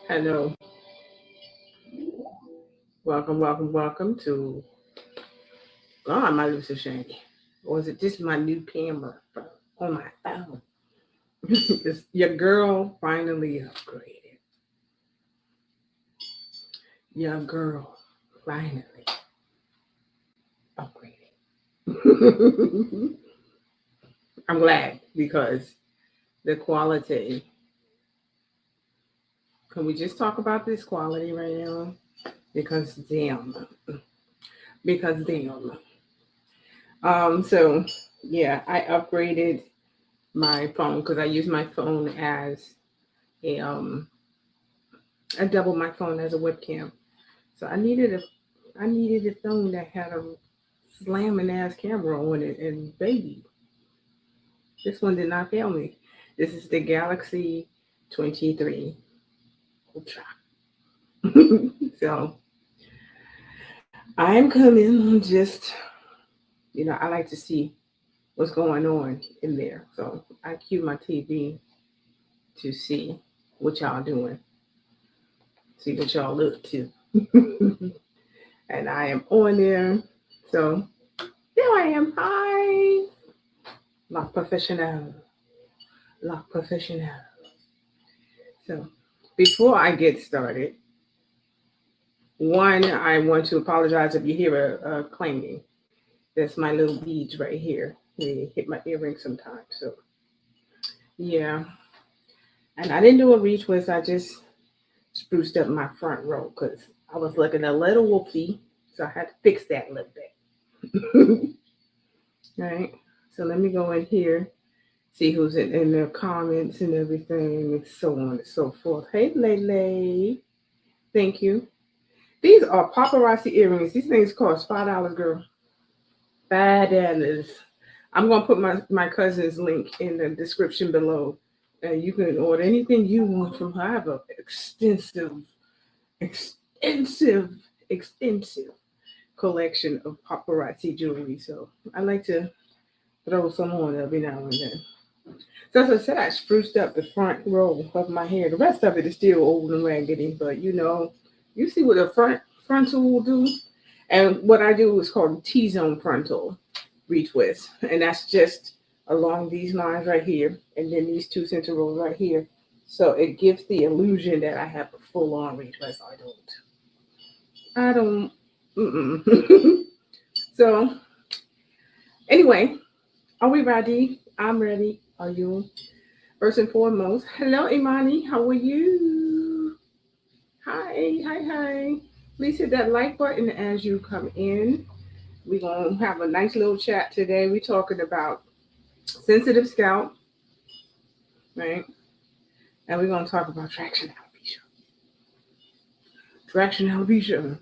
Hello, welcome to God, my Lucy Shanky. Or is it just my new camera on my phone? It's your girl finally upgraded. Your girl finally upgraded. I'm glad because the quality. Can we just talk about this quality right now? Because damn, because damn. So yeah, I upgraded my phone because I use my phone as a I doubled my phone as a webcam. So I needed a phone that had a slamming ass camera on it, and baby, this one did not fail me. This is the Galaxy 23 Ultra. So I'm coming just, I like to see what's going on in there. So I cue my TV to see what y'all doing, see what y'all look to. And I am on there. So there I am. Hi. La professional. La professional. So before I get started, one, I want to apologize if you hear a clanging. That's my little beads right here. They hit my earring sometimes. So yeah. And I didn't do a retwist. I just spruced up my front row because I was looking a little wolfy. So I had to fix that a little bit. Right. So let me go in here, see who's in the comments and everything, and so on and so forth. Hey, Lele. Thank you. These are paparazzi earrings. These things cost $5, girl. $5. I'm gonna put my cousin's link in the description below. You can order anything you want from her. I have an extensive, extensive collection of paparazzi jewelry. So I like to throw some on every now and then. So as I said, I spruced up the front row of my hair. The rest of it is still old and raggedy, but you see what a frontal will do. And what I do is called T-zone frontal retwist, and that's just along these lines right here, and then these two center rows right here. So it gives the illusion that I have a full-on retwist. I don't. Mm-mm. So anyway, are we ready? I'm ready. Are you? First and foremost, hello, Imani. How are you? Hi, hi, hi. Please hit that like button as you come in. We're going to have a nice little chat today. We're talking about sensitive scalp, right? And we're going to talk about traction alopecia. Traction alopecia.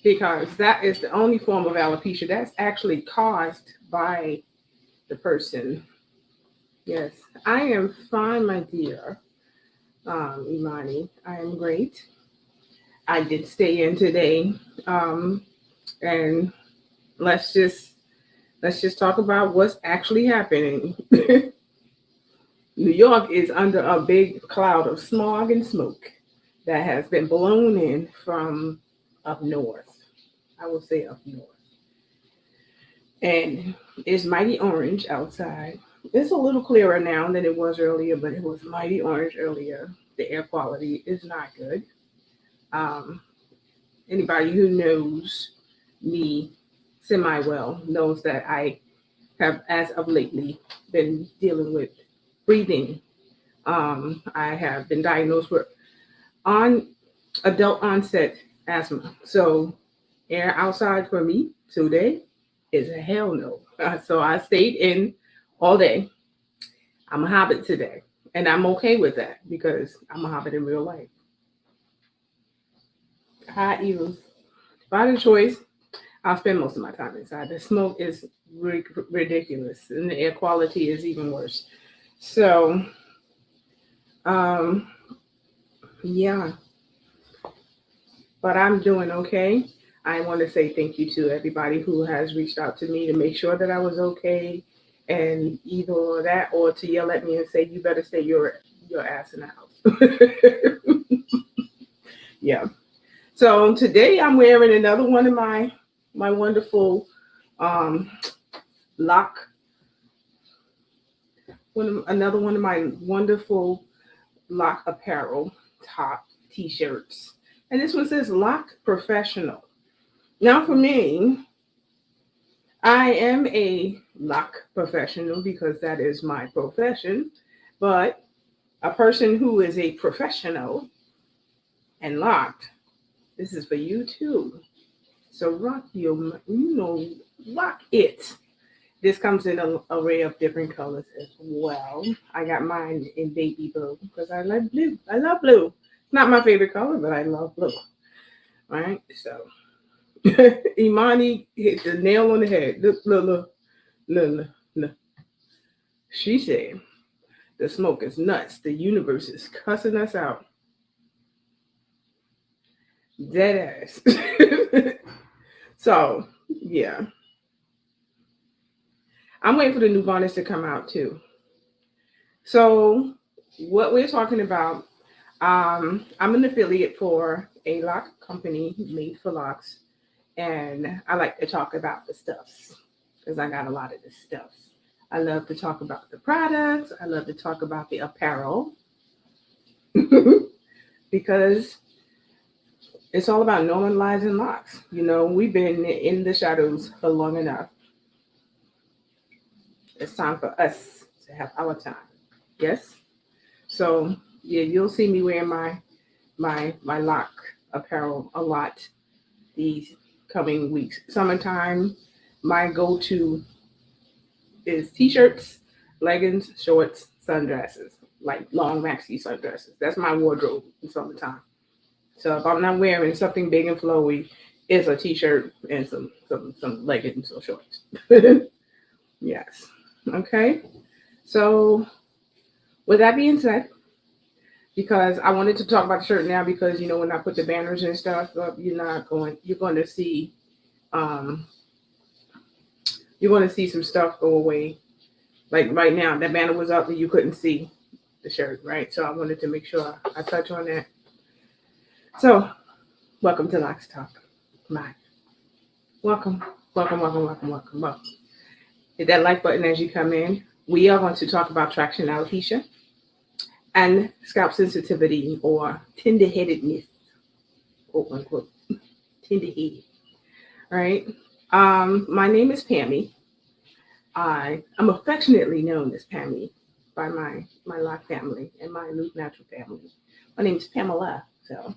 Because that is the only form of alopecia that's actually caused by the person. Yes, I am fine, my dear. Imani, I am great. I did stay in today, and let's just let's just talk about what's actually happening. New York is under a big cloud of smog and smoke that has been blown in from up north. I will say up north. And it's mighty orange outside. It's a little clearer now than it was earlier, but it was mighty orange earlier. The air quality is not good. Um, Anybody who knows me semi well knows that I have, as of lately, been dealing with breathing. I have been diagnosed with on adult onset asthma. So air outside for me today is a hell no. So I stayed in all day. I'm a hobbit today. And I'm okay with that because I'm a hobbit in real life. High evils. By the choice, I'll spend most of my time inside. The smoke is ridiculous, and the air quality is even worse. So, um, yeah, but I'm doing okay. I want to say thank you to everybody who has reached out to me to make sure that I was okay, and either that or to yell at me and say you better stay your ass in the house. Yeah. So today I'm wearing another one of my wonderful um lock another one of my wonderful lock apparel top t-shirts. And this one says Lock Professional. Now for me, I am a lock professional because that is my profession, but a person who is a professional and locked, this is for you too. So rock your, rock it. This comes in an array of different colors as well. I got mine in baby blue because I like blue. I love blue. Not my favorite color, but I love blue. All right. So Imani hit the nail on the head. Look. She said, the smoke is nuts. The universe is cussing us out. Dead ass. So, yeah. I'm waiting for the new varnish to come out too. So, what we're talking about, I'm an affiliate for a lock company made for locks, and I like to talk about the stuffs because I got a lot of the stuffs. I love to talk about the products. I love to talk about the apparel because it's all about normalizing locks. You know, we've been in the shadows for long enough. It's time for us to have our time. Yes. So yeah, you'll see me wearing my lock apparel a lot these coming weeks. Summertime, my go-to is t-shirts, leggings, shorts, sundresses, like long maxi sundresses. That's my wardrobe in summertime. So if I'm not wearing something big and flowy, it's a t-shirt and some leggings or shorts. Yes. Okay. So with that being said, because I wanted to talk about the shirt now because when I put the banners and stuff up, you're going to see um you're going to see some stuff go away. Like right now, that banner was up and you couldn't see the shirt, right? So I wanted to make sure I touch on that. So welcome to Locs Talk. Live. Welcome. Hit that like button as you come in. We are going to talk about traction alopecia and scalp sensitivity or tender-headedness, quote unquote, tender-headed. Right? My name is Pammy. I'm affectionately known as Pammy by my lock family and my loose natural family. My name is Pamela. So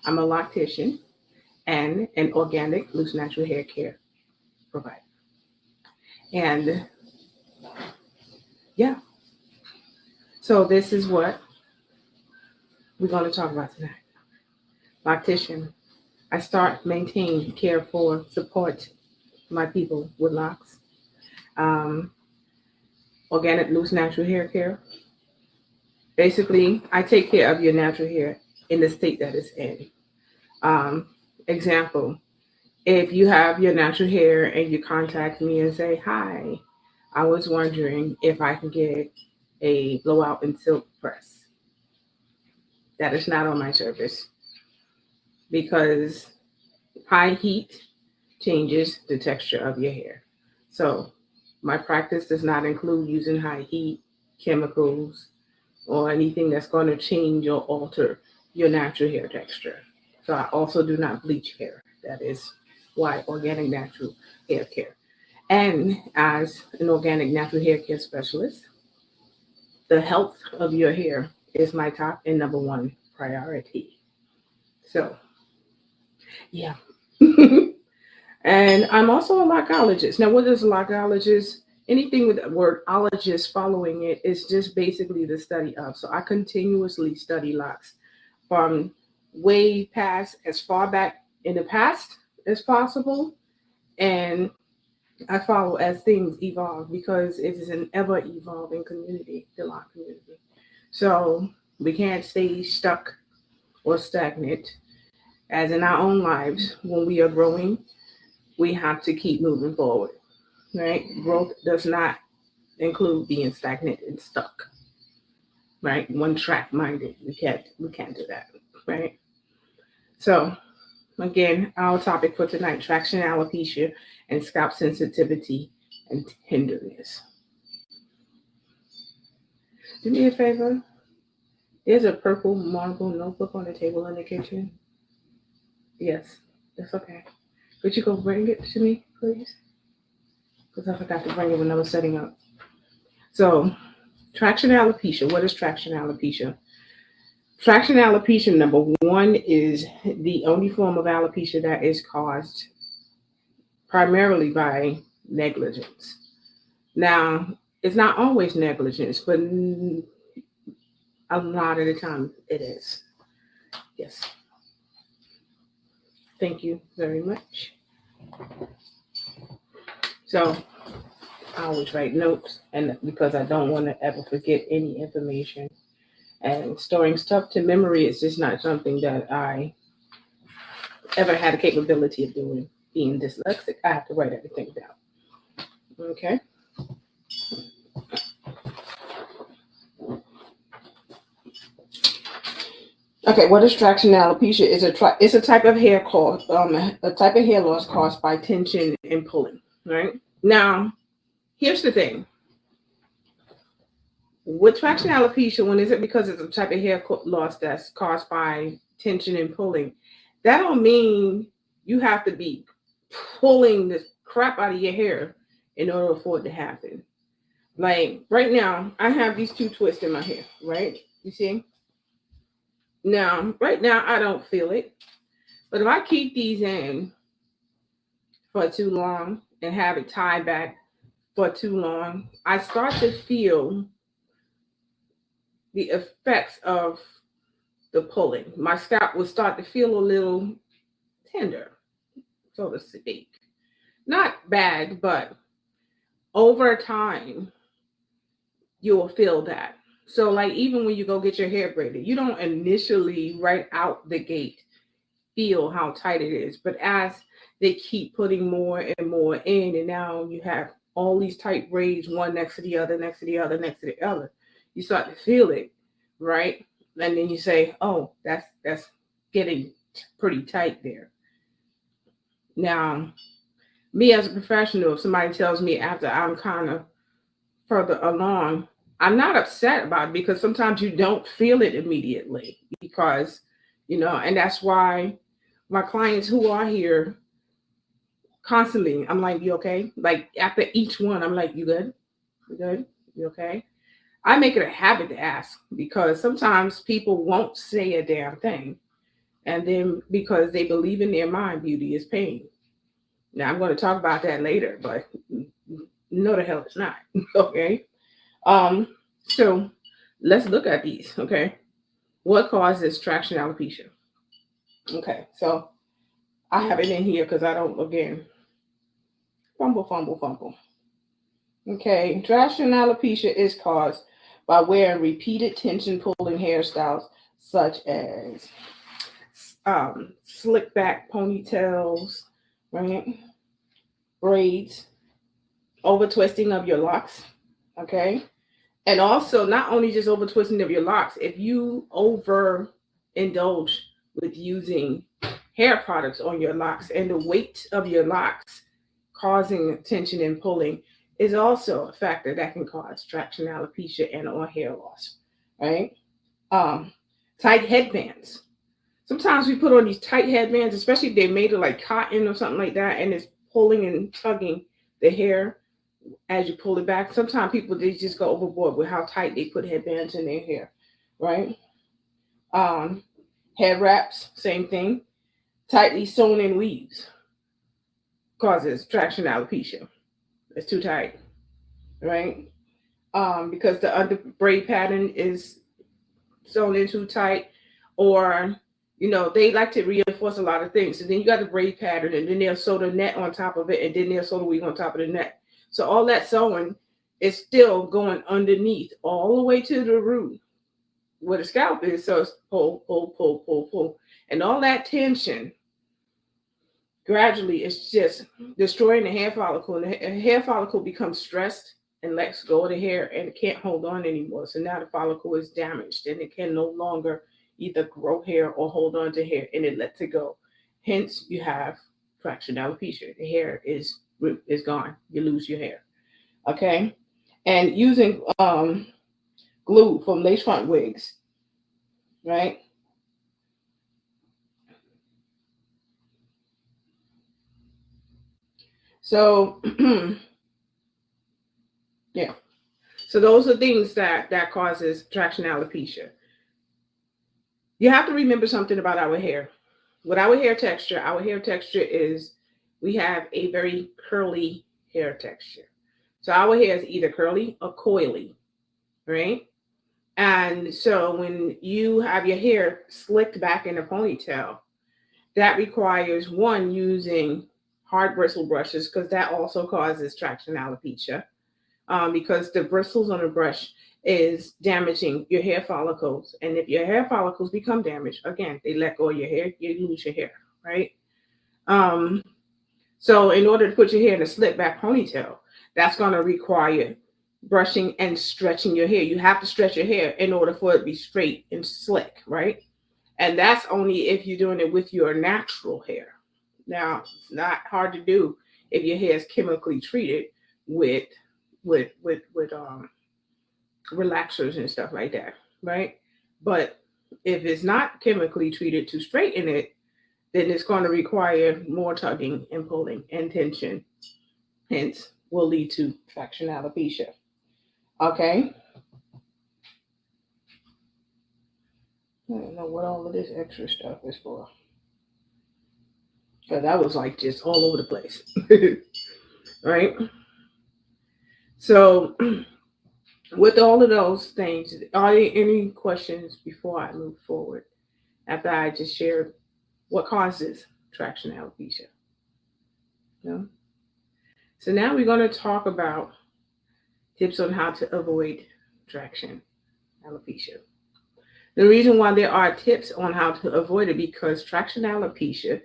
I'm a loctician and an organic loose natural hair care provider. And yeah, so this is what we're going to talk about tonight. Loctician. I start, maintain, care for, support my people with locks. Organic loose natural hair care. Basically, I take care of your natural hair in the state that it's in. Example, if you have your natural hair and you contact me and say, hi, I was wondering if I can get a blowout and silk press. That is not on my service because high heat changes the texture of your hair. So my practice does not include using high heat, chemicals, or anything that's going to change or alter your natural hair texture. So I also do not bleach hair. That is why organic natural hair care. And as an organic natural hair care specialist, the health of your hair is my top and number one priority. So, yeah. And I'm also a lockologist. Now, what is a lockologist? Anything with the word ologist following it is just basically the study of. So I continuously study locks from way past, as far back in the past as possible. And I follow as things evolve because it is an ever evolving community, the lock community. So we can't stay stuck or stagnant. As in our own lives, when we are growing, we have to keep moving forward, right? Growth does not include being stagnant and stuck, right? One track minded. We can't do that, right? So again, our topic for tonight: traction alopecia and scalp sensitivity and tenderness. Do me a favor. There's a purple marble notebook on the table in the kitchen. Yes, that's okay. Could you go bring it to me, please? Because I forgot to bring it when I was setting up. So, traction alopecia. What is traction alopecia? Traction alopecia, number one, is the only form of alopecia that is caused primarily by negligence. Now, it's not always negligence, but a lot of the time it is. Yes. Thank you very much. So, I always write notes, and because I don't want to ever forget any information. And storing stuff to memory is just not something that I ever had a capability of doing. Being dyslexic, I have to write everything down. Okay. Okay. What is traction alopecia? It's a type of hair loss caused by tension and pulling. Right now, here's the thing. With traction alopecia, when is it because it's a type of hair loss that's caused by tension and pulling? That don't mean you have to be pulling the crap out of your hair in order for it to happen. Like right now, I have these two twists in my hair, right? You see? Now, right now, I don't feel it. But if I keep these in for too long and have it tied back for too long, I start to feel the effects of the pulling. My scalp will start to feel a little tender, so to speak. Not bad, but over time, you'll feel that. So, like, even when you go get your hair braided, you don't initially, right out the gate, feel how tight it is. But as they keep putting more and more in, and now you have all these tight braids, one next to the other, next to the other, next to the other, you start to feel it, right? And then you say, "Oh, that's getting pretty tight there." Now, me as a professional, if somebody tells me after I'm kind of further along, I'm not upset about it because sometimes you don't feel it immediately because, and that's why my clients who are here constantly, I'm like, "You okay?" Like after each one, I'm like, "You good? You good? You okay?" I make it a habit to ask because sometimes people won't say a damn thing. And then because they believe in their mind, beauty is pain. Now I'm going to talk about that later, but no, the hell it's not. Okay. Um, so let's look at these. Okay. What causes traction alopecia? Okay, so I have it in here because I don't, again, fumble. Okay, traction alopecia is caused by wearing repeated tension pulling hairstyles such as slick back ponytails, right? Braids, over twisting of your locks, okay? And also, not only just over twisting of your locks, if you over indulge with using hair products on your locks and the weight of your locks causing tension and pulling is also a factor that can cause traction alopecia and or hair loss, right? Um, Tight headbands. Sometimes we put on these tight headbands, especially if they're made of like cotton or something like that, and it's pulling and tugging the hair as you pull it back. Sometimes people they just go overboard with how tight they put headbands in their hair, right? Um, Head wraps, same thing. Tightly sewn in weaves causes traction alopecia. It's too tight, right? Because the under braid pattern is sewn in too tight, or they like to reinforce a lot of things. So then you got the braid pattern, and then they'll sew the net on top of it, and then they'll sew the weave on top of the net. So all that sewing is still going underneath, all the way to the root where the scalp is. So it's pull, and all that tension gradually is just destroying the hair follicle, and the hair follicle becomes stressed and lets go of the hair, and it can't hold on anymore. So now the follicle is damaged, and it can no longer either grow hair or hold on to hair, and it lets it go. Hence, you have traction alopecia. The hair is gone. You lose your hair. Okay, and using glue from lace front wigs, right? So yeah, so those are things that causes traction alopecia. You have to remember something about our hair. With our hair texture is we have a very curly hair texture. So our hair is either curly or coily, right? And so when you have your hair slicked back in a ponytail, that requires one using hard bristle brushes because that also causes traction alopecia. Because the bristles on the brush is damaging your hair follicles. And if your hair follicles become damaged, again, they let go of your hair, you lose your hair, right? Um, so in order to put your hair in a slick back ponytail, that's going to require brushing and stretching your hair. You have to stretch your hair in order for it to be straight and slick, right? And that's only if you're doing it with your natural hair. Now, it's not hard to do if your hair is chemically treated with relaxers and stuff like that, right? But if it's not chemically treated to straighten it, then it's going to require more tugging and pulling and tension. Hence, will lead to traction alopecia. Okay. I don't know what all of this extra stuff is for. Because that was like just all over the place. Right? So, with all of those things, are there any questions before I move forward? After I just shared what causes traction alopecia? No? So now we're going to talk about tips on how to avoid traction alopecia. The reason why there are tips on how to avoid it because traction alopecia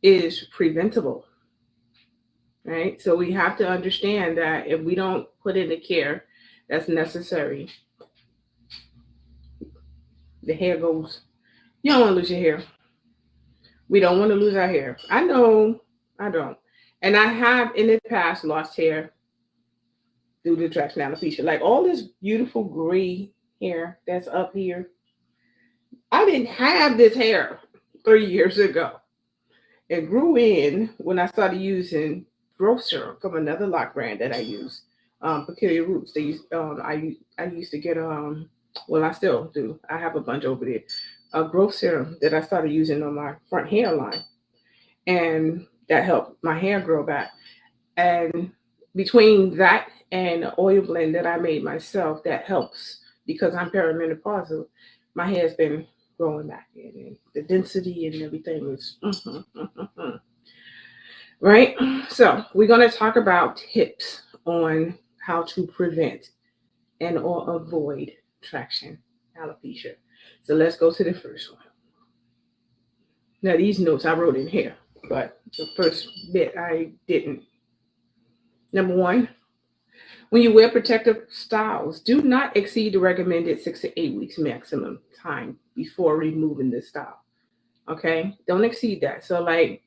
is preventable, right? So we have to understand that if we don't put in the care that's necessary, the hair goes. You don't want to lose your hair. We don't want to lose our hair. I know I don't. And I have in the past lost hair due to traction alopecia. Like all this beautiful gray hair that's up here. I didn't have this hair 3 years ago. It grew in when I started using growth serum from another lock brand that I use, Peculiar Roots. They use, I used to get well I still do. I have a bunch over there. A growth serum that I started using on my front hairline, and that helped my hair grow back. And between that and the oil blend that I made myself, that helps because I'm perimenopausal. My hair's been growing back in, and the density and everything is right. So we're going to talk about tips on how to prevent and or avoid traction alopecia. So let's go to the first one. Now these notes I wrote in here, but the first bit I didn't. Number one, when you wear protective styles, do not exceed the recommended 6 to 8 weeks maximum time before removing the style. Okay, don't exceed that. So like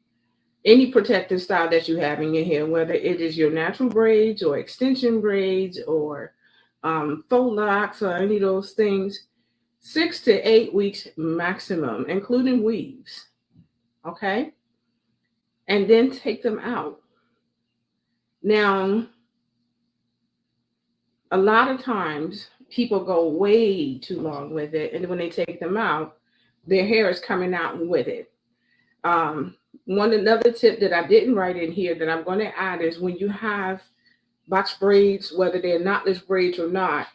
any protective style that you have in your hair, whether it is your natural braids or extension braids or faux locks or any of those things, 6 to 8 weeks maximum, including weaves. Okay, and then take them out. Now, a lot of times people go way too long with it, and when they take them out, their hair is coming out with it. Um, another tip that I didn't write in here that I'm going to add is when you have box braids, whether they're knotless braids or not,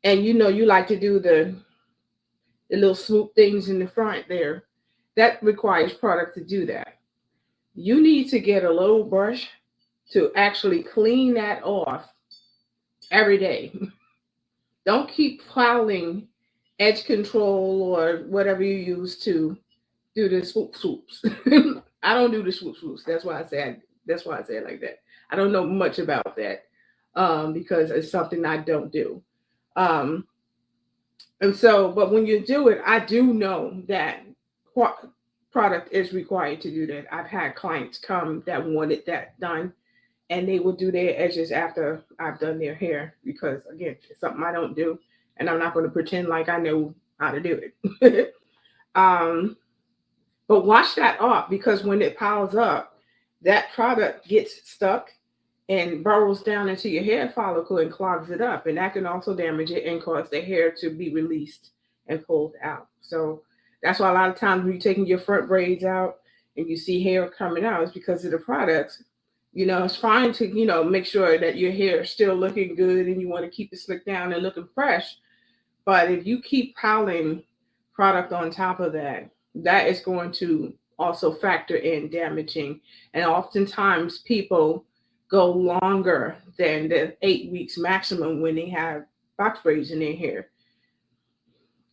and you like to do the little swoop things in the front there, that requires product to do that. You need to get a little brush to actually clean that off every day. Don't keep plowing edge control or whatever you use to do the swoops. I don't do the swoops. That's why I said it like that. I don't know much about that because it's something I don't do. And so, but when you do it, I do know that product is required to do that. I've had clients come that wanted that done, and they will do their edges after I've done their hair because, again, it's something I don't do, and I'm not going to pretend like I know how to do it. um, but wash that off because when it piles up, that product gets stuck and burrows down into your hair follicle and clogs it up. And that can also damage it and cause the hair to be released and pulled out. So that's why a lot of times when you're taking your front braids out and you see hair coming out, it's because of the products. It's fine to, make sure that your hair is still looking good and you want to keep it slicked down and looking fresh. But if you keep piling product on top of that, that is going to also factor in damaging. And oftentimes people go longer than the 8 weeks maximum when they have box braids in their hair.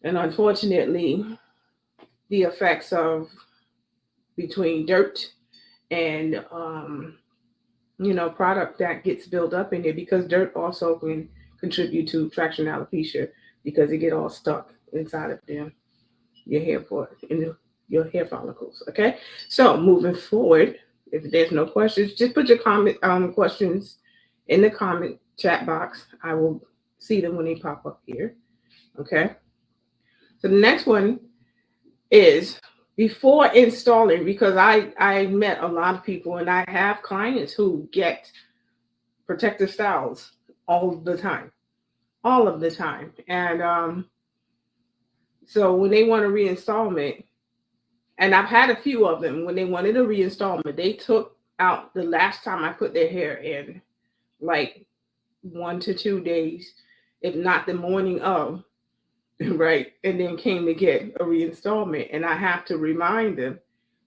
And unfortunately, the effects of between dirt and product that gets built up in there, because dirt also can contribute to traction alopecia because it get all stuck inside of them, your hair your hair follicles. Okay, so moving forward, if there's no questions, just put your questions in the comment chat box. I will see them when they pop up here. Okay, so the next one is before installing, because I met a lot of people and I have clients who get protective styles all of the time, and so when they want a reinstallment, and I've had a few of them, when they wanted a reinstallment, they took out the last time I put their hair in, like 1 to 2 days, if not the morning of, right? And then came to get a reinstallment. And I have to remind them,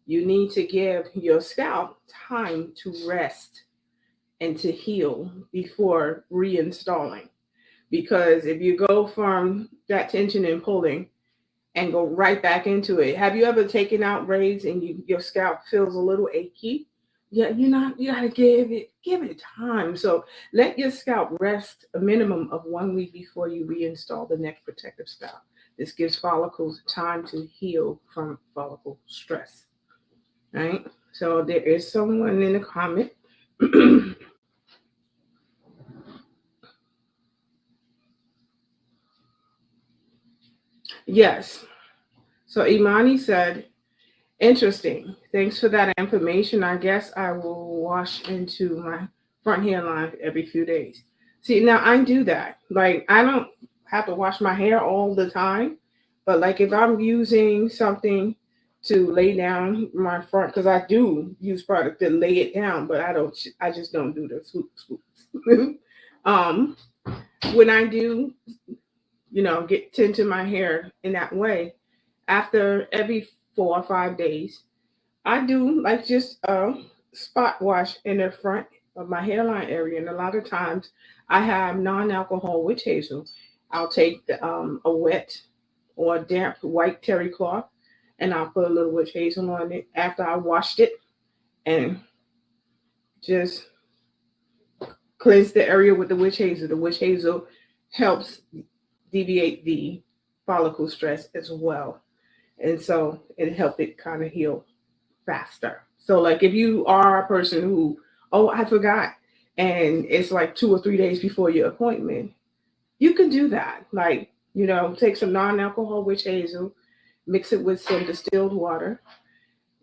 you need to give your scalp time to rest and to heal before reinstalling. Because if you go from that tension and pulling and go right back into it. Have you ever taken out braids and your scalp feels a little achy? Yeah, you gotta give it time. So let your scalp rest a minimum of 1 week before you reinstall the next protective scalp. This gives follicles time to heal from follicle stress. Right? So there is someone in the comment. Yes. So Imani said, interesting. Thanks for that information. I guess I will wash into my front hairline every few days. See, now I do that. Like, I don't have to wash my hair all the time, but like if I'm using something to lay down my front, because I do use product to lay it down, but I just don't do the swoop swoop. um, when I do, get tend to my hair in that way, after every 4 or 5 days, I do like just a spot wash in the front of my hairline area. And a lot of times I have non-alcohol witch hazel. I'll take a wet or damp white terry cloth and I'll put a little witch hazel on it after I washed it and just cleanse the area with the witch hazel. The witch hazel helps deviate the follicle stress as well. And so it helped it kind of heal faster. So like if you are a person who, oh, I forgot, and it's like 2 or 3 days before your appointment, you can do that. Like, take some non-alcohol witch hazel, mix it with some distilled water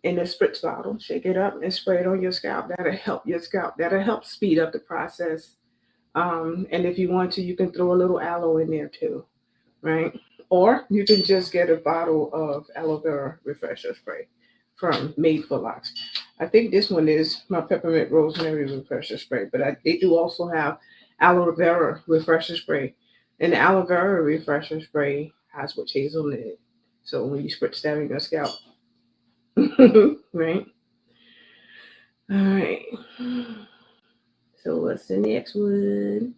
in a spritz bottle, shake it up and spray it on your scalp. That'll help your scalp. That'll help speed up the process. And if you want to, you can throw a little aloe in there too, right? Or you can just get a bottle of aloe vera refresher spray from Made for Locs. I think this one is my peppermint rosemary refresher spray, but they do also have aloe vera refresher spray. And the aloe vera refresher spray has witch hazel in it. So when you spritz that in your scalp, right? All right. So what's the next one?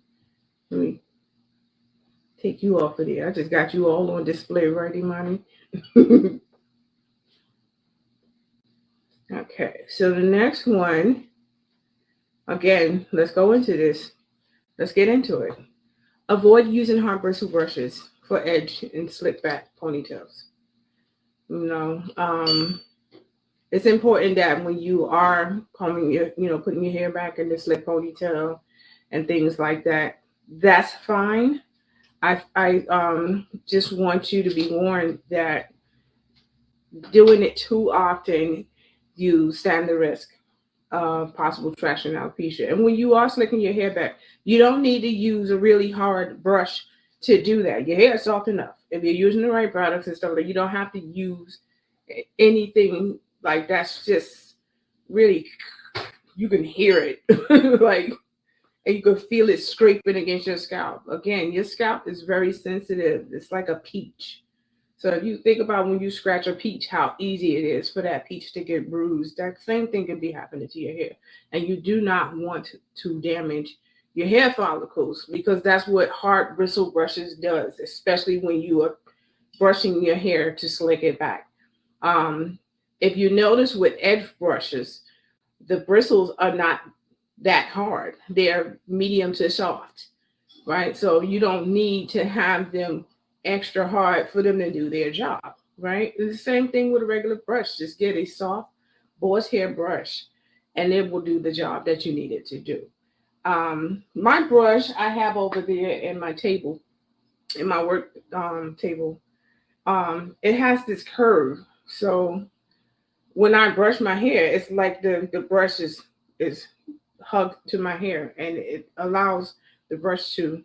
Let me take you off of there. I just got you all on display, right, Imani? Okay, so the next one, again, let's go into this. Let's get into it. Avoid using hard bristle brushes for edge and slick back ponytails. You know, it's important that when you are combing your, putting your hair back in the slick ponytail and things like that, that's fine. I just want you to be warned that doing it too often, you stand the risk of possible traction alopecia. And when you are slicking your hair back, you don't need to use a really hard brush to do that. Your hair is soft enough. If you're using the right products and stuff like that, you don't have to use anything like that's just really, you can hear it like, and you can feel it scraping against your scalp. Again, your scalp is very sensitive. It's like a peach. So if you think about when you scratch a peach, how easy it is for that peach to get bruised, that same thing could be happening to your hair. And you do not want to damage your hair follicles, because that's what hard bristle brushes does, especially when you are brushing your hair to slick it back. If you notice with edge brushes, the bristles are not that hard. They're medium to soft, right? So you don't need to have them extra hard for them to do their job, right? It's the same thing with a regular brush. Just get a soft horsehair brush and it will do the job that you need it to do. My brush I have over there in my table, in my work table, it has this curve. So when I brush my hair, it's like the brush is hugged to my hair, and it allows the brush to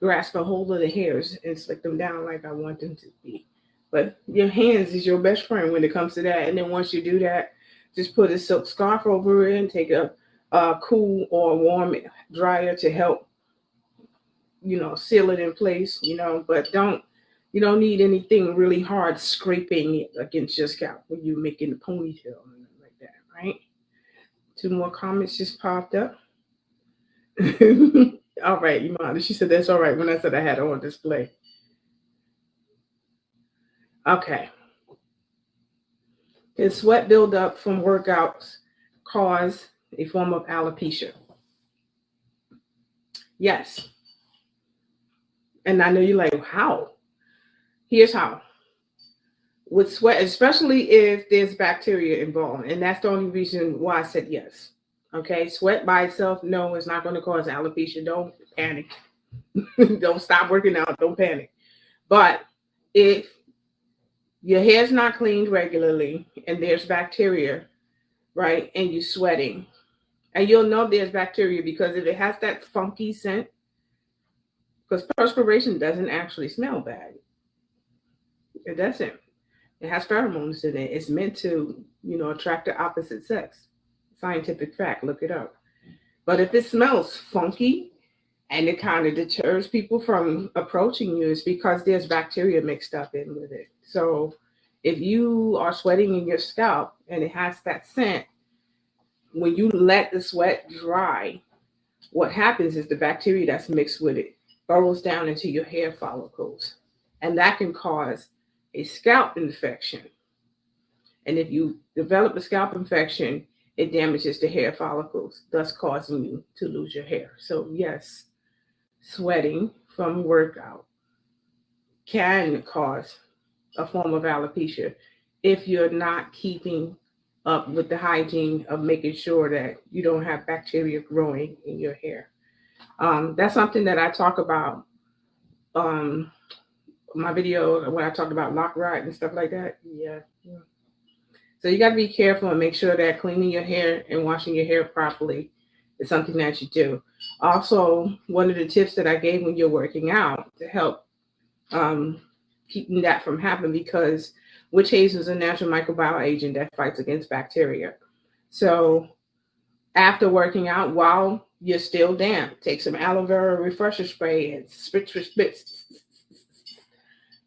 grasp a hold of the hairs and slick them down like I want them to be. But your hands is your best friend when it comes to that. And then once you do that, just put a silk scarf over it and take a cool or warm dryer to help, seal it in place, but you don't need anything really hard scraping against your scalp when you're making a ponytail and like that, right? 2 more comments just popped up. All right, Imani. She said that's all right when I said I had it on display. Okay. Can sweat buildup from workouts cause a form of alopecia? Yes. And I know you're like, how? Here's how. With sweat, especially if there's bacteria involved, and that's the only reason why I said yes. Okay, sweat by itself, no, it's not going to cause alopecia. Don't panic. Don't stop working out. Don't panic. But if your hair's not cleaned regularly and there's bacteria, right, and you're sweating, and you'll know there's bacteria because if it has that funky scent, because perspiration doesn't actually smell bad. It doesn't. It has pheromones in it. It's meant to, attract the opposite sex. Scientific fact, look it up. But if it smells funky and it kind of deters people from approaching you, it's because there's bacteria mixed up in with it. So if you are sweating in your scalp and it has that scent, when you let the sweat dry, what happens is the bacteria that's mixed with it burrows down into your hair follicles. And that can cause a scalp infection. And if you develop a scalp infection, it damages the hair follicles, thus causing you to lose your hair. So yes, sweating from workout can cause a form of alopecia if you're not keeping up with the hygiene of making sure that you don't have bacteria growing in your hair. That's something that I talk about my video when I talked about lock rot and stuff like that. Yeah. So you got to be careful and make sure that cleaning your hair and washing your hair properly is something that you do. Also, one of the tips that I gave when you're working out to help keeping that from happening, because witch hazel is a natural microbial agent that fights against bacteria. So after working out, while you're still damp, take some aloe vera refresher spray and spritz.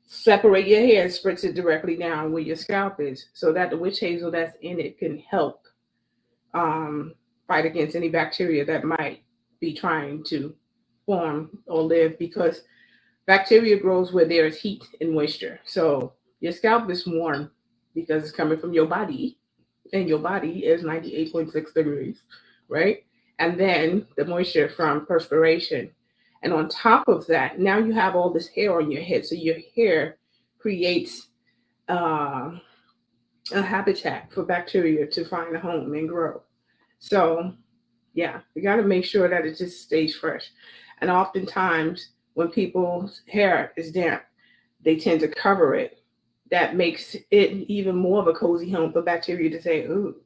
Separate your hair and spritz it directly down where your scalp is so that the witch hazel that's in it can help fight against any bacteria that might be trying to form or live, because bacteria grows where there is heat and moisture. So your scalp is warm because it's coming from your body, and your body is 98.6 degrees, right? And then the moisture from perspiration. And on top of that, now you have all this hair on your head. So your hair creates uh, a habitat for bacteria to find a home and grow. So, yeah, you got to make sure that it just stays fresh. And oftentimes, when people's hair is damp, they tend to cover it. That makes it even more of a cozy home for bacteria to say, "Ooh,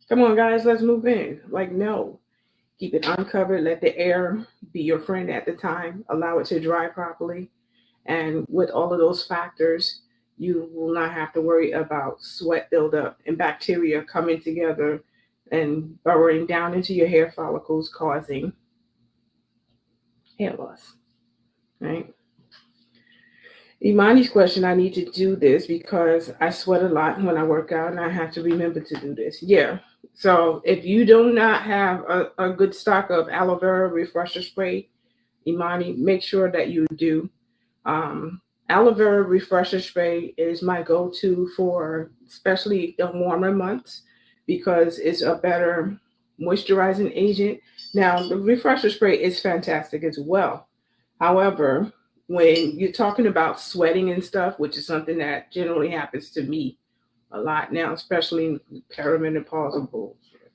come on, guys, let's move in." Like, no, keep it uncovered. Let the air be your friend at the time. Allow it to dry properly. And with all of those factors, you will not have to worry about sweat buildup and bacteria coming together and burrowing down into your hair follicles, causing hair loss. Right? Imani's question, I need to do this because I sweat a lot when I work out and I have to remember to do this. Yeah. So if you do not have a good stock of aloe vera refresher spray, Imani, make sure that you do. Aloe vera refresher spray is my go-to for especially the warmer months because it's a better moisturizing agent. Now, the refresher spray is fantastic as well. However, when you're talking about sweating and stuff, which is something that generally happens to me a lot now, especially in perimenopausal bullshit,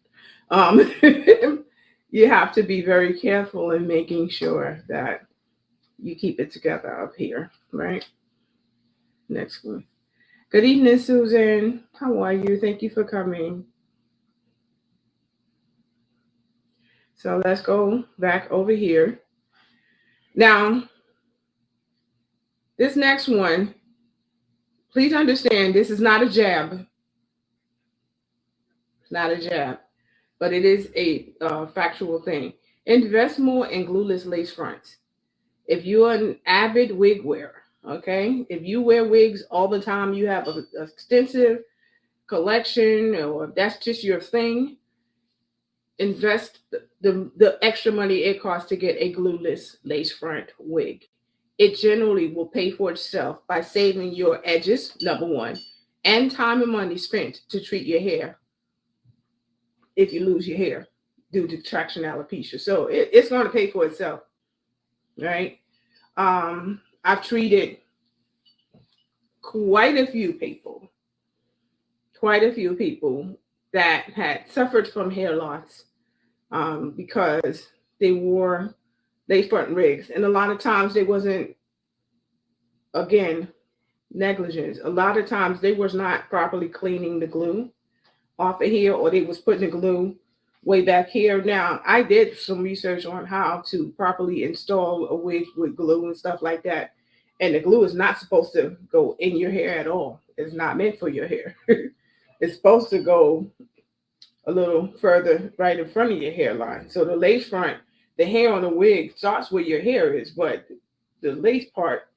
you have to be very careful in making sure that you keep it together up here, right? Next one. Good evening, Susan. How are you? Thank you for coming. So let's go back over here. Now, this next one, please understand this is not a jab. It's not a jab, but it is a factual thing. Invest more in glueless lace fronts. If you're an avid wig wearer, okay, if you wear wigs all the time, you have an extensive collection, or if that's just your thing, invest the extra money it costs to get a glueless lace front wig. It generally will pay for itself by saving your edges, number one, and time and money spent to treat your hair if you lose your hair due to traction alopecia. So it's going to pay for itself, right? I've treated quite a few people that had suffered from hair loss because they wore lace front wigs. And a lot of times they wasn't, again, negligence. A lot of times they was not properly cleaning the glue off of here, or they was putting the glue way back here. Now, I did some research on how to properly install a wig with glue and stuff like that. And the glue is not supposed to go in your hair at all. It's not meant for your hair. It's supposed to go a little further right in front of your hairline. So the lace front, the hair on the wig starts where your hair is, but the lace part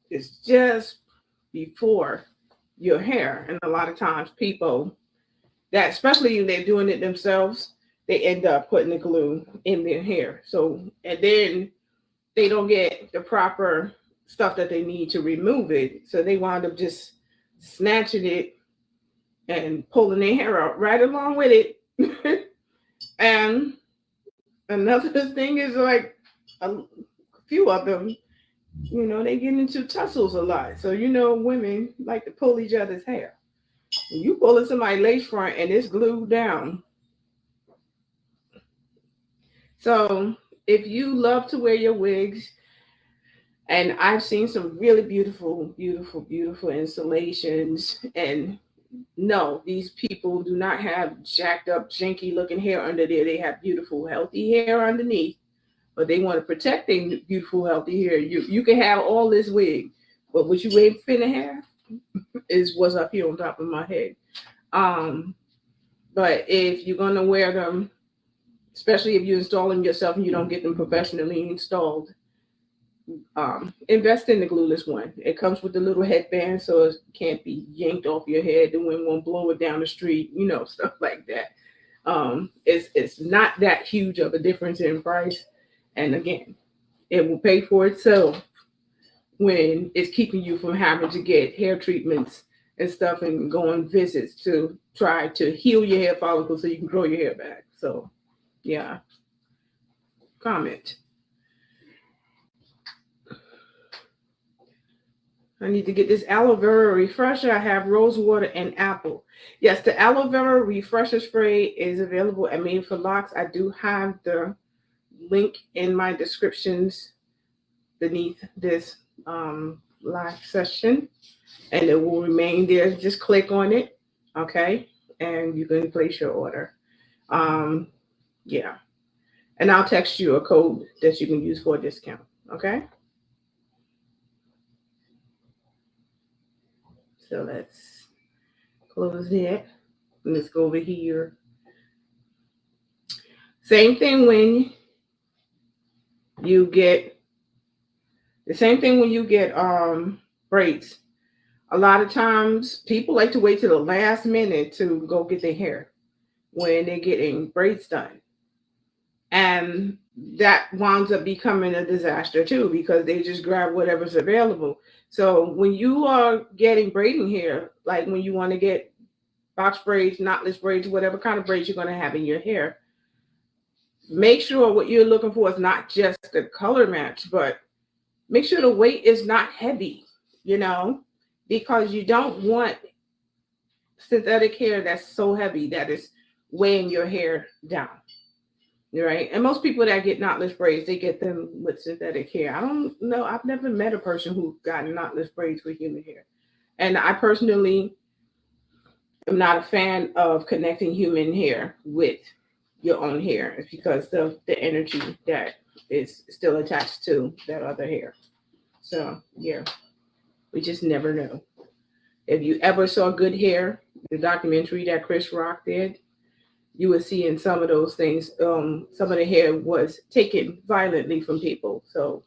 is just before your hair. And a lot of times people that, especially if they're doing it themselves, they end up putting the glue in their hair. So, and then they don't get the proper stuff that they need to remove it. So they wind up just snatching it and pulling their hair out right along with it. And another thing is like a few of them, they get into tussles a lot. So, women like to pull each other's hair. When you pulling somebody's lace front and it's glued down. So if you love to wear your wigs, and I've seen some really beautiful, beautiful, beautiful installations, and no, these people do not have jacked up, janky looking hair under there. They have beautiful, healthy hair underneath, but they want to protect their beautiful, healthy hair. You can have all this wig, but what you ain't finna have is what's up here on top of my head. But if you're gonna wear them, especially if you install them yourself and you don't get them professionally installed, invest in the glueless one. It comes with the little headband, so it can't be yanked off your head. The wind won't blow it down the street, stuff like that. It's not that huge of a difference in price, and again, it will pay for itself when it's keeping you from having to get hair treatments and stuff and go on visits to try to heal your hair follicles so you can grow your hair back. So, yeah. Comment. I need to get this aloe vera refresher. I have rose water and apple. Yes, the aloe vera refresher spray is available at Made for Locs. I do have the link in my descriptions beneath this live session, and it will remain there. Just click on it, okay, and you can place your order. Um, yeah, and I'll text you a code that you can use for a discount, okay? So let's close it. Let's go over here. Same thing when you get braids. A lot of times people like to wait till the last minute to go get their hair when they're getting braids done. And that winds up becoming a disaster too, because they just grab whatever's available. So when you are getting braiding hair, like when you want to get box braids, knotless braids, whatever kind of braids you're going to have in your hair, make sure what you're looking for is not just the color match, but make sure the weight is not heavy, because you don't want synthetic hair that's so heavy that it's weighing your hair down. Right. And most people that get knotless braids, they get them with synthetic hair. I don't know. I've never met a person who got knotless braids with human hair. And I personally am not a fan of connecting human hair with your own hair. It's because of the energy that is still attached to that other hair. So, yeah, we just never know. If you ever saw Good Hair, the documentary that Chris Rock did, you would see in some of those things, some of the hair was taken violently from people. So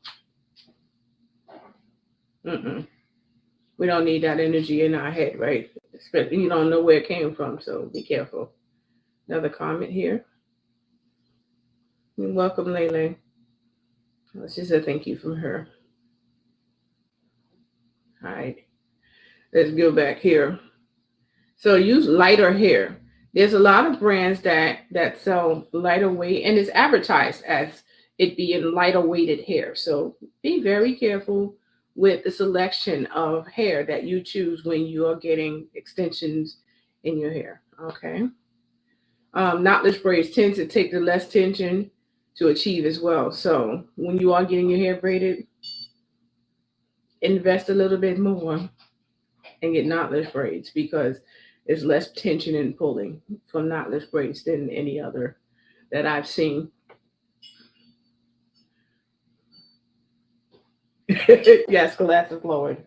we don't need that energy in our head, right? Especially you don't know where it came from, so be careful. Another comment here. Welcome, Lele. This is a thank you from her. All right. Let's go back here. So use lighter hair. There's a lot of brands that sell lighter weight, and it's advertised as it being lighter weighted hair. So be very careful with the selection of hair that you choose when you are getting extensions in your hair. Okay. Knotless braids tend to take the less tension to achieve as well. So when you are getting your hair braided, invest a little bit more and get knotless braids, because it's less tension and pulling from knotless braids than any other that I've seen. Yes, glasses lowered.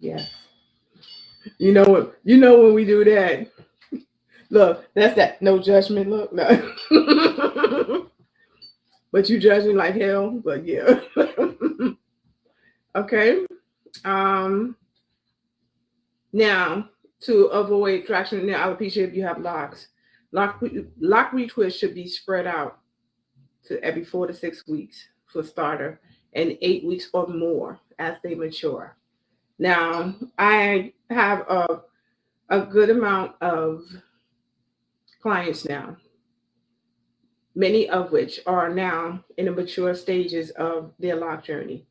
Yes. You know what? You know when we do that. Look, that's that no judgment look. No. But you judging like hell. But yeah. Okay. Now, to avoid traction in the alopecia, if you have locks, lock retwist should be spread out to every 4 to 6 weeks for starter, and 8 weeks or more as they mature. Now, I have a good amount of clients now, many of which are now in the mature stages of their lock journey.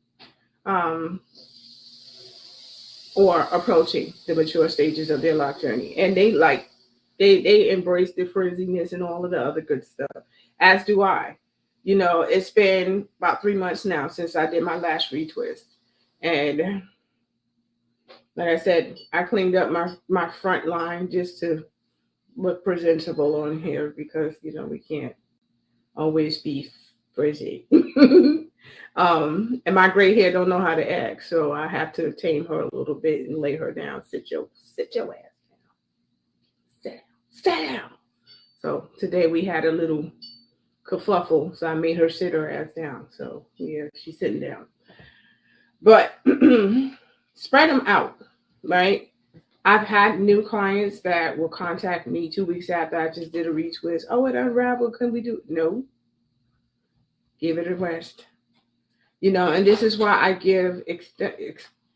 Or approaching the mature stages of their lock journey. And they embrace the frizziness and all of the other good stuff, as do I. It's been about 3 months now since I did my last retwist. And like I said, I cleaned up my front line just to look presentable on here, because, we can't always be frizzy. And my gray hair don't know how to act, so I have to tame her a little bit and lay her down. Sit your ass down. Sit down. So today we had a little kerfuffle, so I made her sit her ass down. So yeah, she's sitting down. But spread them out, right? I've had new clients that will contact me 2 weeks after I just did a retwist. Oh, it unraveled. Can we do it? No. Give it a rest. And this is why I give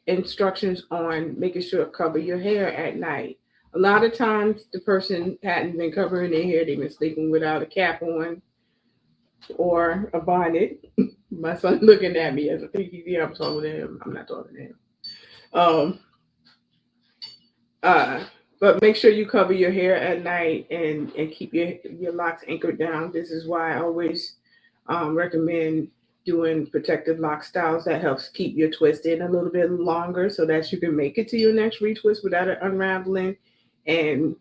instructions on making sure to cover your hair at night. A lot of times the person hadn't been covering their hair. They've been sleeping without a cap on. or a bonnet. My son looking at me as I think I'm talking to him. I'm not talking to him. Um, uh, but make sure you cover your hair at night and keep your locks anchored down. This is why I always recommend doing protective lock styles. That helps keep your twist in a little bit longer so that you can make it to your next retwist without it unraveling. And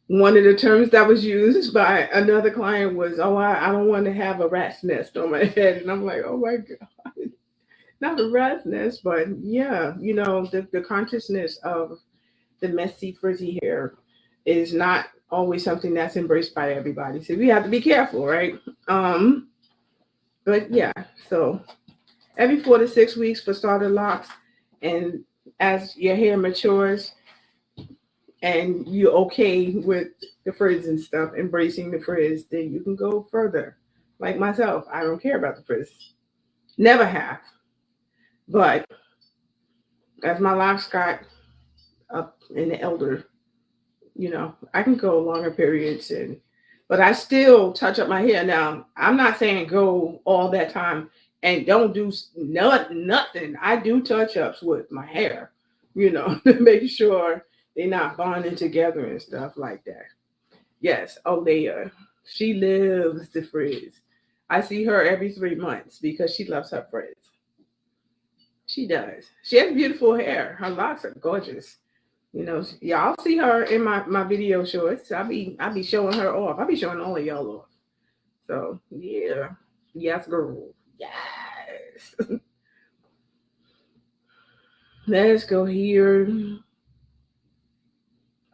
one of the terms that was used by another client was, "Oh, I don't want to have a rat's nest on my head." And I'm like, "Oh my God, not a rat's nest." But yeah, the consciousness of the messy, frizzy hair is not always something that's embraced by everybody. So we have to be careful, right? Um, but yeah, so every 4 to 6 weeks for starter locks. And as your hair matures, and you're okay with the frizz and stuff, embracing the frizz, then you can go further. Like myself, I don't care about the frizz. Never have. But as my locks got up in the elder, I can go longer periods but I still touch up my hair. Now, I'm not saying go all that time and don't do nothing. I do touch ups with my hair, to make sure they're not bonding together and stuff like that. Yes, Olea. She lives the frizz. I see her every 3 months because she loves her frizz. She does. She has beautiful hair. Her locks are gorgeous. Y'all see her in my video shorts. I be showing her off. I be showing all of y'all off. So yeah. Yes, girl. Yes. Let's go here.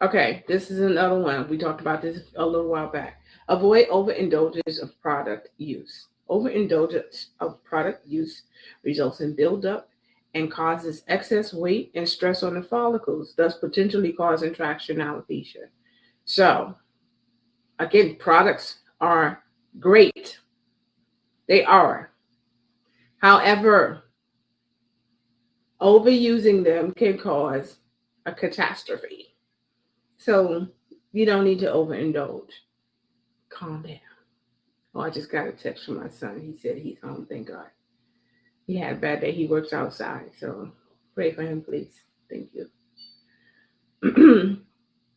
Okay, this is another one. We talked about this a little while back. Avoid overindulgence of product use. Overindulgence of product use results in buildup and causes excess weight and stress on the follicles, thus potentially causing traction alopecia. So, again, products are great. They are. However, overusing them can cause a catastrophe. So, you don't need to overindulge. Calm down. Oh, I just got a text from my son. He said he's home. Thank God. He had a bad day. He works outside. So pray for him, please. Thank you.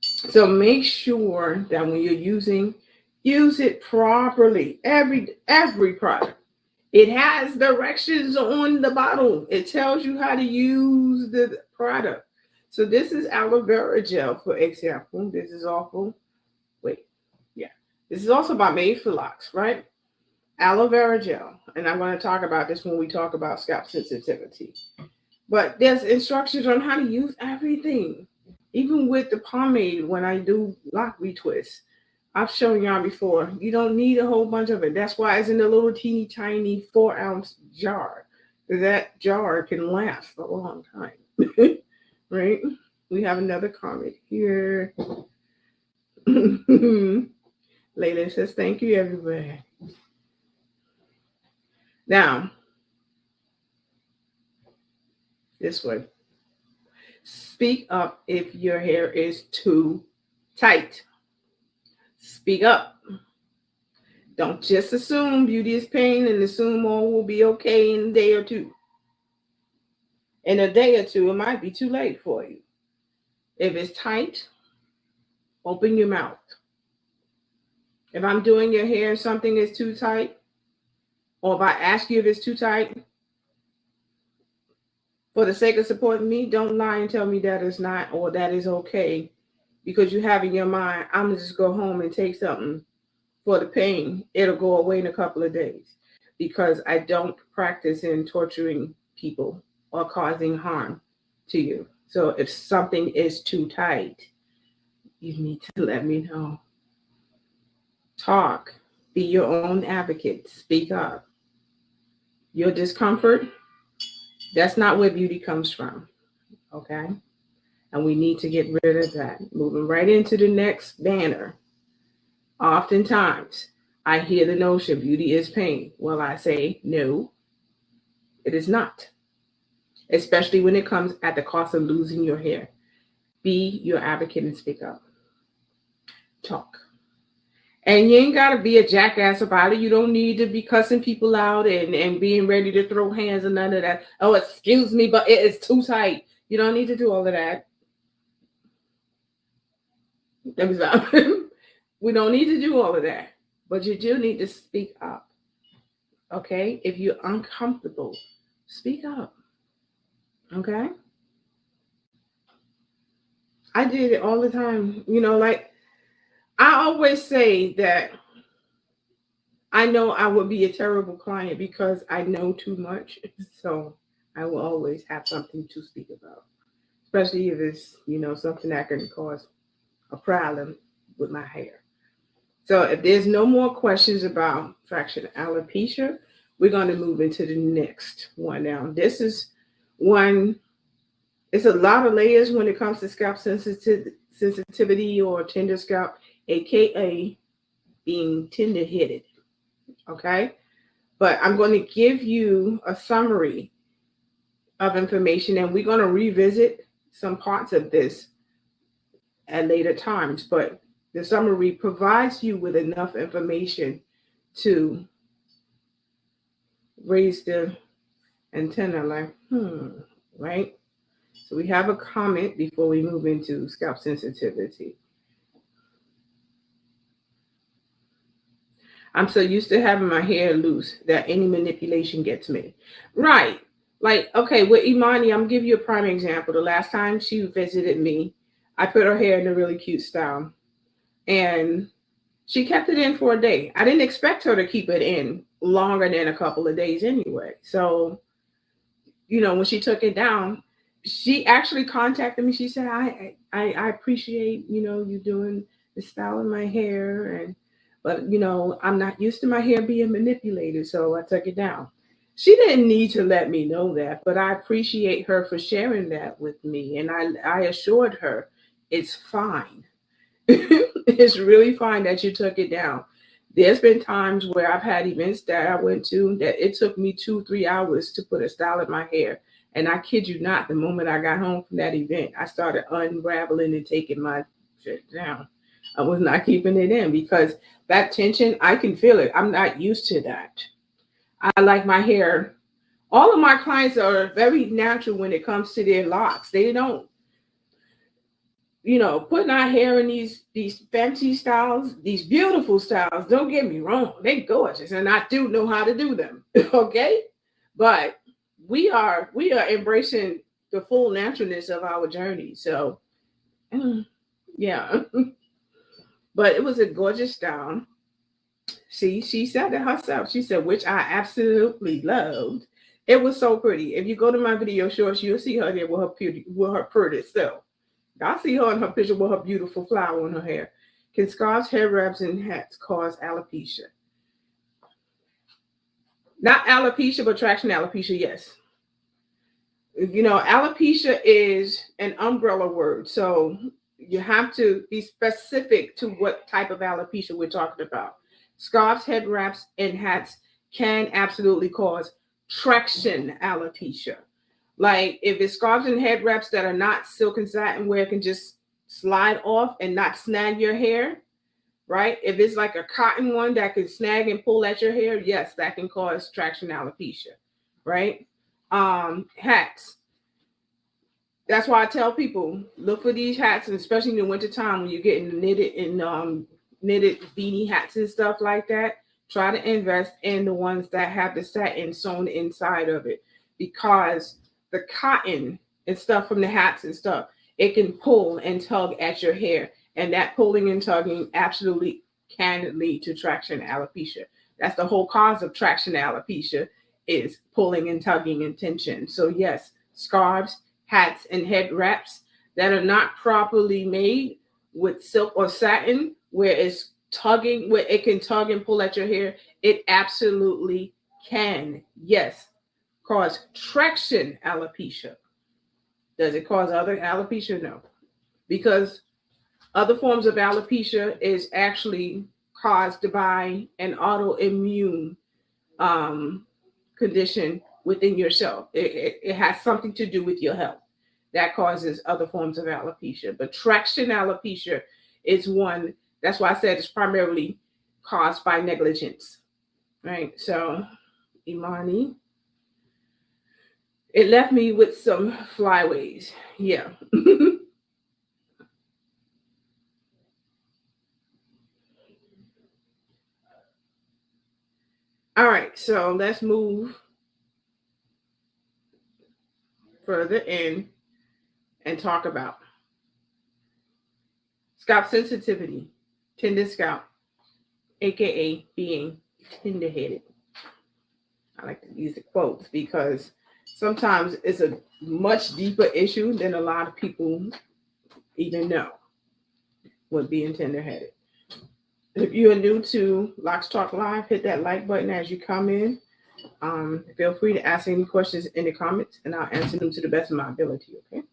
So make sure that when you're use it properly. Every product. It has directions on the bottle. It tells you how to use the product. So this is aloe vera gel, for example. This is awful. Wait, yeah. This is also by Made for Locks, right? Aloe vera gel. And I'm going to talk about this when we talk about scalp sensitivity. But there's instructions on how to use everything. Even with the pomade, when I do lock retwists, I've shown y'all before, you don't need a whole bunch of it. That's why it's in a little teeny tiny 4-ounce jar. That jar can last a long time. Right? We have another comment here. Layla says, thank you, everybody. Now, this way. Speak up if your hair is too tight. Speak up. Don't just assume beauty is pain and assume all will be okay in a day or two. In a day or two, it might be too late for you. If it's tight, open your mouth. If I'm doing your hair and something is too tight, or if I ask you if it's too tight, for the sake of supporting me, don't lie and tell me that it's not or that is okay. Because you have in your mind, I'm going to just go home and take something for the pain. It'll go away in a couple of days. Because I don't practice in torturing people or causing harm to you. So if something is too tight, you need to let me know. Talk. Be your own advocate. Speak up. Your discomfort, that's not where beauty comes from. Okay? And we need to get rid of that. Moving right into the next banner. Oftentimes, I hear the notion beauty is pain. Well, I say no, it is not. Especially when it comes at the cost of losing your hair. Be your advocate and speak up. Talk. And you ain't got to be a jackass about it. You don't need to be cussing people out and being ready to throw hands and none of that. Oh, excuse me, but it is too tight. You don't need to do all of that. Let me stop. We don't need to do all of that. But you do need to speak up. Okay? If you're uncomfortable, speak up. Okay? I did it all the time. Like I always say that I know I would be a terrible client because I know too much. So I will always have something to speak about, especially if it's, something that can cause a problem with my hair. So if there's no more questions about traction alopecia, we're going to move into the next one now. This is one, it's a lot of layers when it comes to scalp sensitivity or tender scalp, aka being tender headed. Okay. But I'm going to give you a summary of information and we're going to revisit some parts of this at later times. But the summary provides you with enough information to raise the antenna like, right? So we have a comment before we move into scalp sensitivity. I'm so used to having my hair loose that any manipulation gets me. Right. Like, okay, with Imani, I'm gonna give you a prime example. The last time she visited me, I put her hair in a really cute style. And she kept it in for a day. I didn't expect her to keep it in longer than a couple of days anyway. So, when she took it down, she actually contacted me. She said, I appreciate, you doing the style of my hair but I'm not used to my hair being manipulated, so I took it down. She didn't need to let me know that, but I appreciate her for sharing that with me. And I assured her it's fine. It's really fine that you took it down. There's been times where I've had events that I went to that it took me 2-3 hours to put a style in my hair. And I kid you not, the moment I got home from that event, I started unraveling and taking my shit down. I was not keeping it in because that tension, I can feel it. I'm not used to that. I like my hair. All of my clients are very natural when it comes to their locks. They don't, putting our hair in these fancy styles, these beautiful styles. Don't get me wrong, they gorgeous, and I do know how to do them. Okay, but we are embracing the full naturalness of our journey. So, yeah, but it was a gorgeous style. See, she said it herself. She said, which I absolutely loved. It was so pretty. If you go to my video shorts, you'll see her there with her pretty self. I see her in her picture with her beautiful flower on her hair. Can scarves, hair wraps, and hats cause alopecia? Not alopecia, but traction alopecia, yes. Alopecia is an umbrella word. So you have to be specific to what type of alopecia we're talking about. Scarves, head wraps, and hats can absolutely cause traction alopecia. Like if it's scarves and head wraps that are not silk and satin where it can just slide off and not snag your hair, right? If it's like a cotton one that can snag and pull at your hair, yes, that can cause traction alopecia, right? Hats. That's why I tell people look for these hats, and especially in the wintertime when you're getting knitted beanie hats and stuff like that. Try to invest in the ones that have the satin sewn inside of it because the cotton and stuff from the hats and stuff, it can pull and tug at your hair. And that pulling and tugging absolutely can lead to traction alopecia. That's the whole cause of traction alopecia is pulling and tugging and tension. So yes, scarves, hats, and head wraps that are not properly made with silk or satin, where it's tugging, where it can tug and pull at your hair, it absolutely can, yes, cause traction alopecia. Does it cause other alopecia? No, because other forms of alopecia is actually caused by an autoimmune condition within yourself. It has something to do with your health that causes other forms of alopecia. But traction alopecia is one. That's why I said it's primarily caused by negligence, right? So, Imani, it left me with some flyaways. Yeah. All right, so let's move further in and talk about scalp sensitivity, tender scalp, aka being tender headed. I like to use the quotes because sometimes it's a much deeper issue than a lot of people even know with being tender headed. If you are new to Locs Talk Live, hit that like button as you come in. Feel free to ask any questions in the comments and I'll answer them to the best of my ability, okay?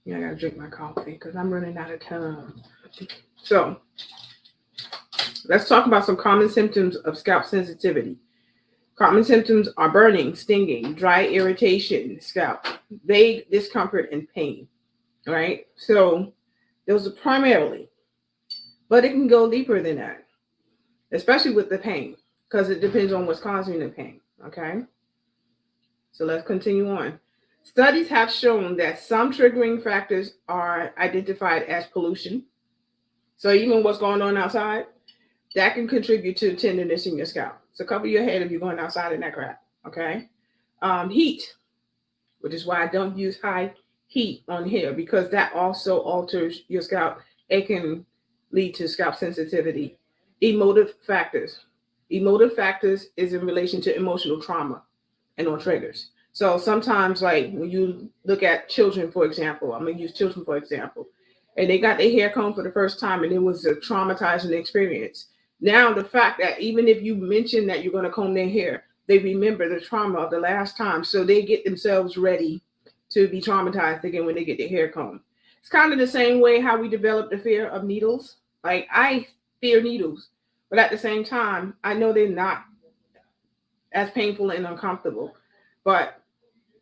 Yeah, I gotta drink my coffee because I'm running out of time. So let's talk about some common symptoms of scalp sensitivity. Common symptoms are burning, stinging, dry irritation, scalp, vague discomfort, and pain. All right. So those are primarily, but it can go deeper than that, especially with the pain, because it depends on what's causing the pain. Okay. So let's continue on. Studies have shown that some triggering factors are identified as pollution. So even what's going on outside, that can contribute to tenderness in your scalp. So cover your head if you're going outside in that crap. Okay. Heat, which is why I don't use high heat on here because that also alters your scalp. It can lead to scalp sensitivity. Emotive factors. Emotive factors is in relation to emotional trauma and on triggers. So sometimes, like when you look at children, for example, I'm gonna use children for example, and they got their hair combed for the first time, and it was a traumatizing experience. Now, the fact that even if you mention that you're gonna comb their hair, they remember the trauma of the last time, so they get themselves ready to be traumatized again when they get their hair combed. It's kind of the same way how we develop the fear of needles. Like I fear needles, but at the same time, I know they're not as painful and uncomfortable. But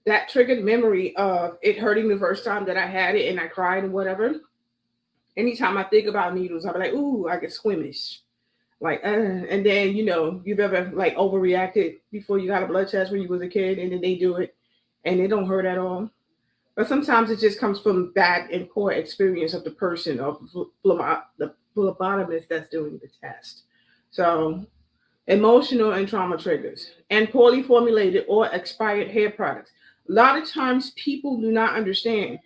that triggered memory of it hurting the first time that I had it and I cried and whatever. Anytime I think about needles, I'll be like, ooh, I get squeamish. Like, and then, you've ever like overreacted before you got a blood test when you was a kid and then they do it and it don't hurt at all. But sometimes it just comes from bad and poor experience of the person or the phlebotomist that's doing the test. So emotional and trauma triggers, and poorly formulated or expired hair products. A lot of times people do not understand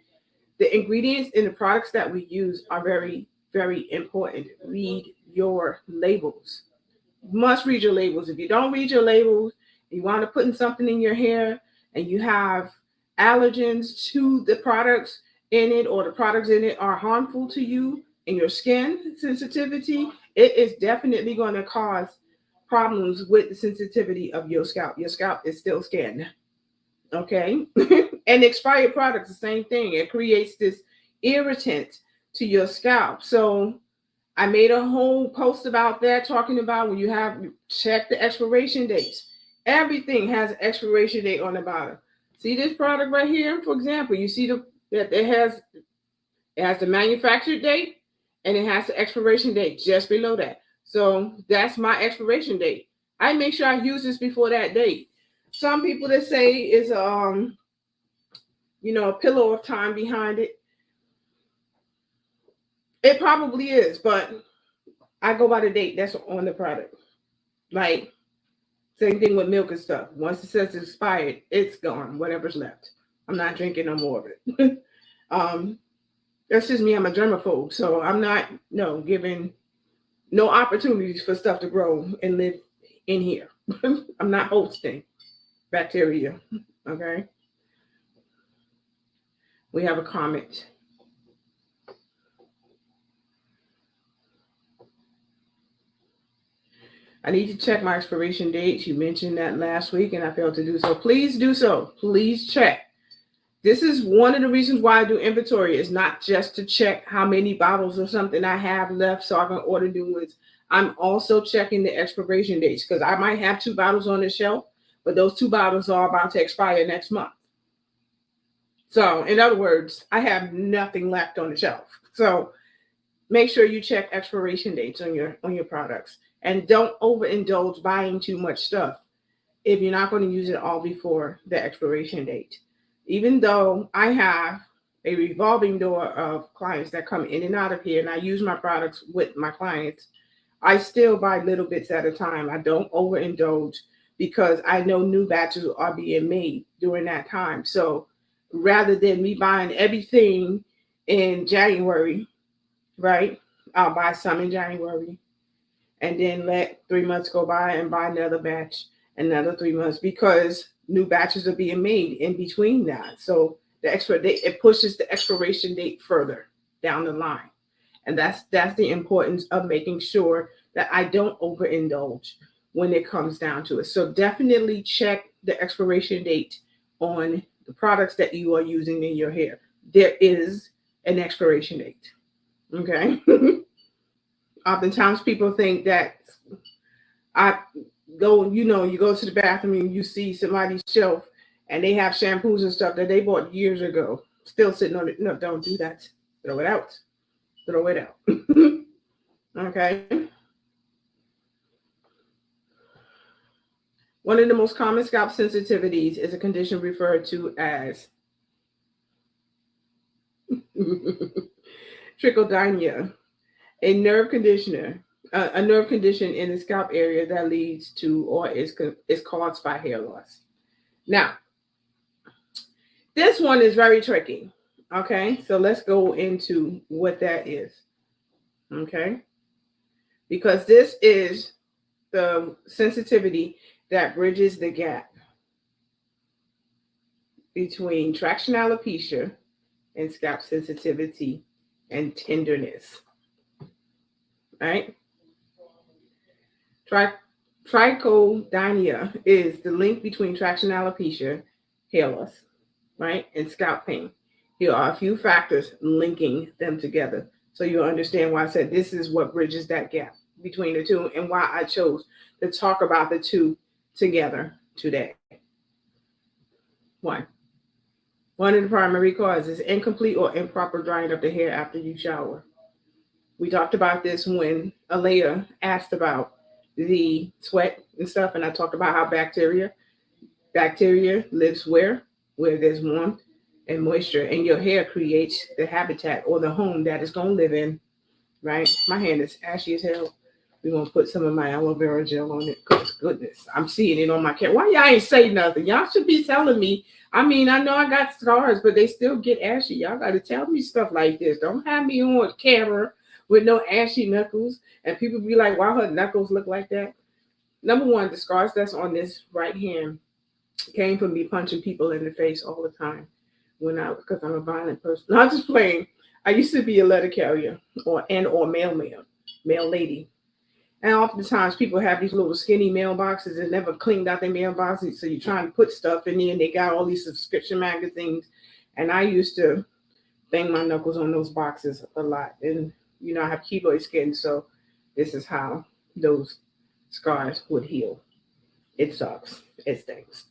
the ingredients in the products that we use are very, very important. Read your labels. You must read your labels. If you don't read your labels, you want to put something in your hair and you have allergens to the products in it or the products in it are harmful to you and your skin sensitivity, it is definitely going to cause problems with the sensitivity of your scalp. Your scalp is still skin. Okay. And expired products, the same thing. It creates this irritant to your scalp. So I made a whole post about that, talking about when you have check the expiration dates. Everything has an expiration date on the bottom. See this product right here, for example, you see that it has the manufactured date and it has the expiration date just below that. So that's my expiration date. I make sure I use this before that date. Some people that say is a pillow of time behind it. It probably is, but I go by the date that's on the product. Like same thing with milk and stuff. Once it says it's expired, it's gone. Whatever's left, I'm not drinking no more of it. That's just me. I'm a germaphobe, so I'm not giving no opportunities for stuff to grow and live in here. I'm not hosting bacteria. Okay. We have a comment. I need to check my expiration dates. You mentioned that last week and I failed to do so. Please do so. Please check. This is one of the reasons why I do inventory. Is not just to check how many bottles or something I have left so I can order new ones. I'm also checking the expiration dates because I might have 2 bottles on the shelf, but those 2 bottles are about to expire next month. So in other words, I have nothing left on the shelf. So make sure you check expiration dates on your products, and don't overindulge buying too much stuff if you're not going to use it all before the expiration date. Even though I have a revolving door of clients that come in and out of here, and I use my products with my clients, I still buy little bits at a time. I don't overindulge because I know new batches are being made during that time. So rather than me buying everything in January, right? I'll buy some in January and then let 3 months go by and buy another batch, another 3 months, because new batches are being made in between that. So the expert date, it pushes the expiration date further down the line. And that's the importance of making sure that I don't overindulge when it comes down to it. So definitely check the expiration date on the products that you are using in your hair. There is an expiration date. Okay. Oftentimes people think that I you go to the bathroom and you see somebody's shelf and they have shampoos and stuff that they bought years ago still sitting on it. No, don't do that. Throw it out. Throw it out. Okay. One of the most common scalp sensitivities is a condition referred to as trichodynia, a nerve condition in the scalp area that leads to or is caused by hair loss. Now, this one is very tricky. Okay, so let's go into what that is. Okay, because this is the sensitivity that bridges the gap between traction alopecia and scalp sensitivity and tenderness. Right? Trichodynia is the link between traction alopecia, hair loss, right, and scalp pain. Here are a few factors linking them together, so you'll understand why I said this is what bridges that gap between the two, and why I chose to talk about the two together today. One. One of the primary causes is incomplete or improper drying of the hair after you shower. We talked about this when Alea asked about the sweat and stuff, and I talked about how bacteria lives where there's warmth and moisture, and your hair creates the habitat or the home that it's gonna live in. Right? My hand is ashy as hell. We're gonna put some of my aloe vera gel on it. Cause goodness, I'm seeing it on my camera. Why y'all ain't say nothing? Y'all should be telling me. I mean, I know I got scars, but they still get ashy. Y'all gotta tell me stuff like this. Don't have me on camera with no ashy knuckles, and people be like, "Why her knuckles look like that?" Number one, the scars that's on this right hand came from me punching people in the face all the time because I'm a violent person. Not just playing. I used to be a letter carrier or mailman, mail lady. And oftentimes people have these little skinny mailboxes and never cleaned out their mailboxes. So you're trying to put stuff in there and they got all these subscription magazines. And I used to bang my knuckles on those boxes a lot. And, I have keloid skin. So this is how those scars would heal. It sucks. It stinks.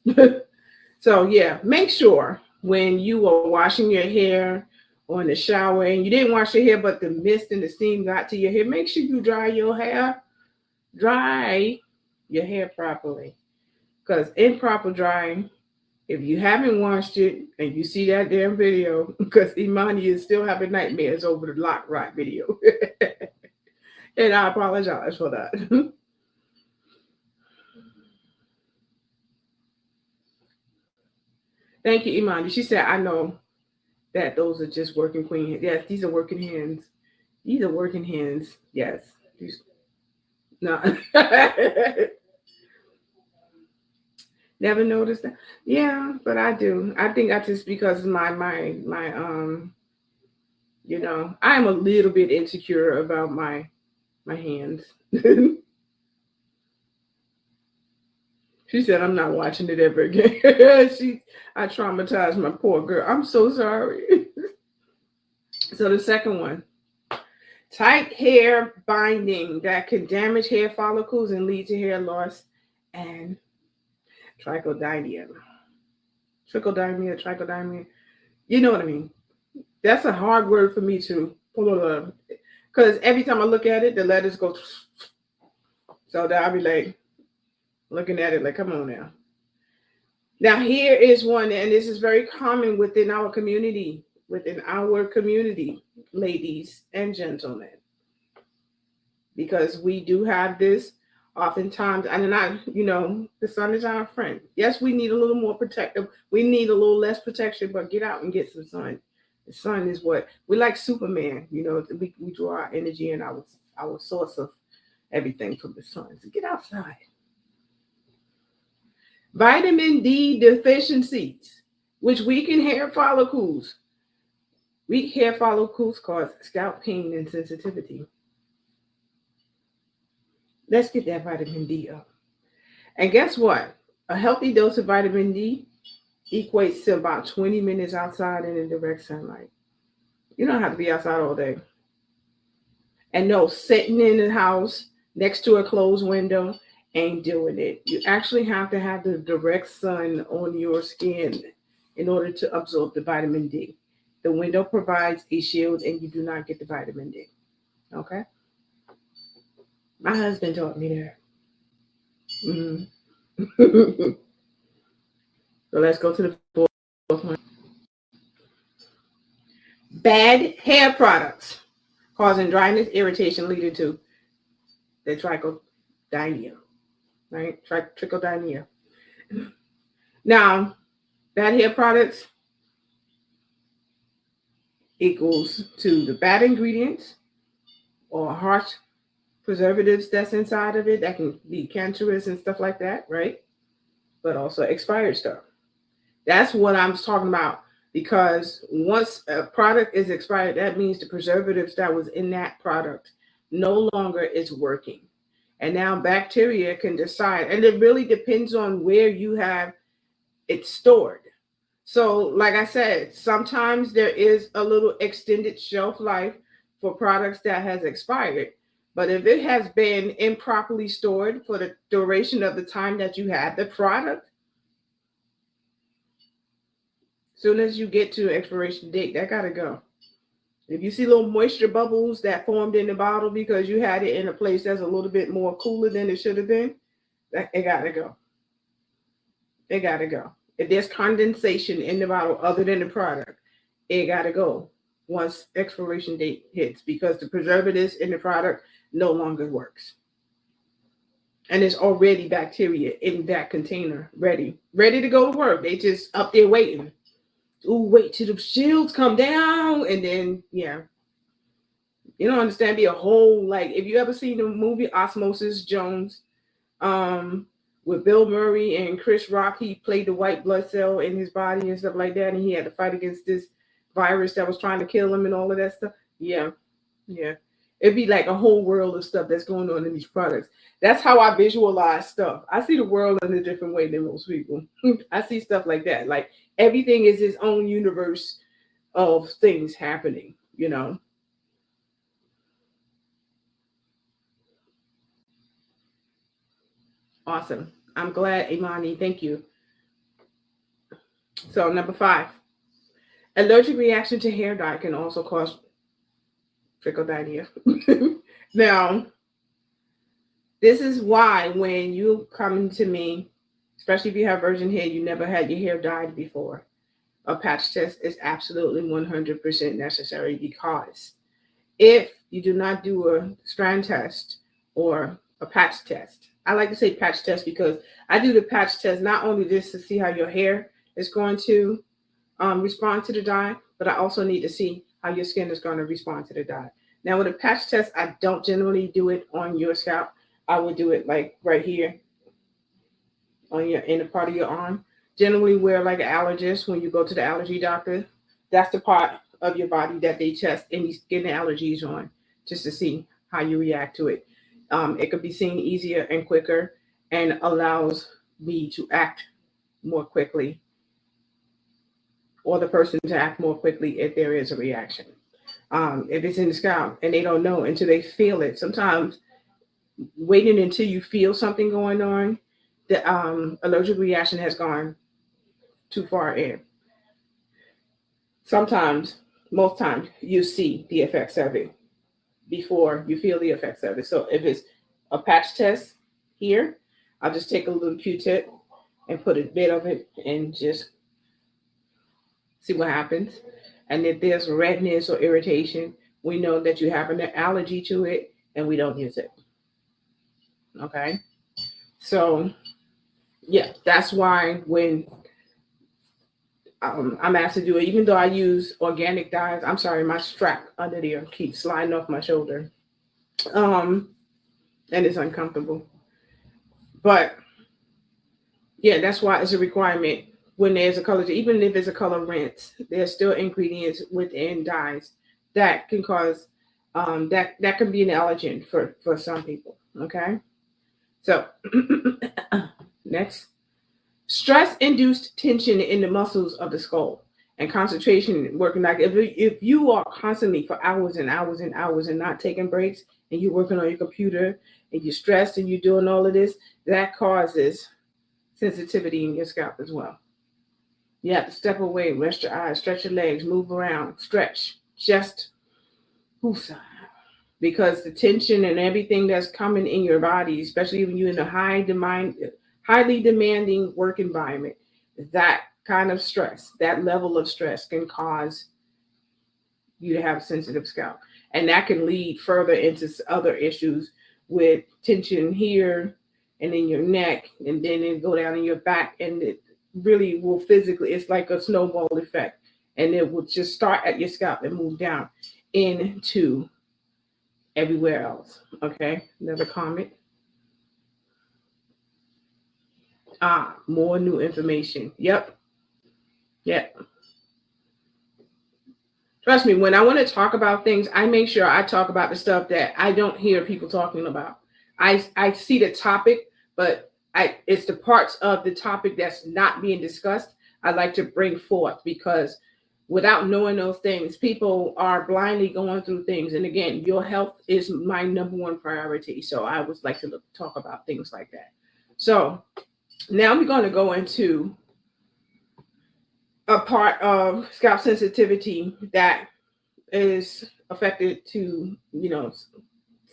So yeah, make sure when you are washing your hair or in the shower and you didn't wash your hair, but the mist and the steam got to your hair, make sure you dry your hair properly. Because improper drying, if you haven't washed it and you see that damn video, because Imani is still having nightmares over the lock rock video. And I apologize for that. Thank you, Imani. She said, I know that those are just working queen hands. Yes, these are working hands. These are working hands. Yes. No. Never noticed that. Yeah, but I do. I think that's just because my I am a little bit insecure about my hands. She said I'm not watching it ever again. I traumatized my poor girl. I'm so sorry. So the second one, tight hair binding that can damage hair follicles and lead to hair loss and trichodynia. Trichodynia. You know what I mean? That's a hard word for me to pull up. Because every time I look at it, the letters go. So that I'll be like looking at it like, come on now. Now here is one, and this is very common within our community, ladies and gentlemen, because we do have this oftentimes, and I, the sun is our friend. Yes, we need a little more protective. We need a little less protection, but get out and get some sun. The sun is what we like. Superman, we draw our energy and our source of everything from the sun. So get outside. Vitamin D deficiencies, which weaken hair follicles. Weak hair follicles cause scalp pain and sensitivity. Let's get that vitamin D up. And guess what? A healthy dose of vitamin D equates to about 20 minutes outside in the direct sunlight. You don't have to be outside all day. And no, sitting in the house next to a closed window ain't doing it. You actually have to have the direct sun on your skin in order to absorb the vitamin D. The window provides a shield and you do not get the vitamin D. Okay? My husband taught me that. Mm-hmm. So let's go to the fourth one. Bad hair products causing dryness, irritation, leading to the trichodynia. Right? Trichodynia. Now, bad hair products equals to the bad ingredients or harsh preservatives that's inside of it that can be cancerous and stuff like that, right? But also expired stuff. That's what I'm talking about, because once a product is expired, that means the preservatives that was in that product no longer is working. And now bacteria can decide, and it really depends on where you have it stored. So, like I said, sometimes there is a little extended shelf life for products that has expired. But if it has been improperly stored for the duration of the time that you had the product, soon as you get to expiration date, that gotta go. If you see little moisture bubbles that formed in the bottle because you had it in a place that's a little bit more cooler than it should have been, it gotta go. It gotta go. If there's condensation in the bottle other than the product, it gotta go once expiration date hits, because the preservatives in the product no longer works. And there's already bacteria in that container ready to go to work. They just up there waiting. Ooh, wait till the shields come down, and then you don't understand. Be a whole, like, if you ever seen the movie Osmosis Jones, with Bill Murray and Chris Rock, he played the white blood cell in his body and stuff like that, and he had to fight against this virus that was trying to kill him and all of that stuff. Yeah. It'd be like a whole world of stuff that's going on in these products. That's how I visualize stuff. I see the world in a different way than most people. I see stuff like that. Like everything is its own universe of things happening, Awesome. I'm glad, Imani. Thank you. So, number 5, allergic reaction to hair dye can also cause trichodynia. Now, this is why when you come to me, especially if you have virgin hair, you never had your hair dyed before, a patch test is absolutely 100% necessary, because if you do not do a strand test or a patch test, I like to say patch test because I do the patch test not only just to see how your hair is going to respond to the dye, but I also need to see how your skin is going to respond to the dye. Now, with a patch test, I don't generally do it on your scalp. I would do it like right here on your inner part of your arm. Generally, where like an allergist, when you go to the allergy doctor, that's the part of your body that they test any skin allergies on, just to see how you react to it. It could be seen easier and quicker, and allows me to act more quickly, or the person to act more quickly if there is a reaction. If it's in the scalp and they don't know until they feel it, sometimes waiting until you feel something going on, the allergic reaction has gone too far in. Sometimes, most times, you see the effects of it. before you feel the effects of it. So if it's a patch test here, I'll just take a little Q-tip and put a bit of it and just see what happens. And if there's redness or irritation, we know that you have an allergy to it and we don't use it. Okay. So, yeah, that's why when I'm asked to do it, even though I use organic dyes, I'm sorry, my strap under there keeps sliding off my shoulder. And it's uncomfortable. But yeah, that's why it's a requirement when there's a color, even if it's a color rinse, there's still ingredients within dyes that can cause that can be an allergen for some people. Okay. So next, stress-induced tension in the muscles of the skull and concentration working. Like if you are constantly for hours and hours and hours and not taking breaks, and you're working on your computer and you're stressed and you're doing all of this, that causes sensitivity in your scalp as well. You have to step away, rest your eyes, stretch your legs, move around, stretch, just woosah. Because the tension and everything that's coming in your body, especially when you're in a highly demanding work environment, that kind of stress, that level of stress can cause you to have sensitive scalp. And that can lead further into other issues with tension here and in your neck, and then it go down in your back, and it really will physically, it's like a snowball effect, and it will just start at your scalp and move down into everywhere else. Okay, another comment. More new information. Yep. Trust me, when I want to talk about things, I make sure I talk about the stuff that I don't hear people talking about. I see the topic, but it's the parts of the topic that's not being discussed I like to bring forth, because without knowing those things, people are blindly going through things. And again, your health is my number one priority. So I would like to talk about things like that. So now we're going to go into a part of scalp sensitivity that is affected to,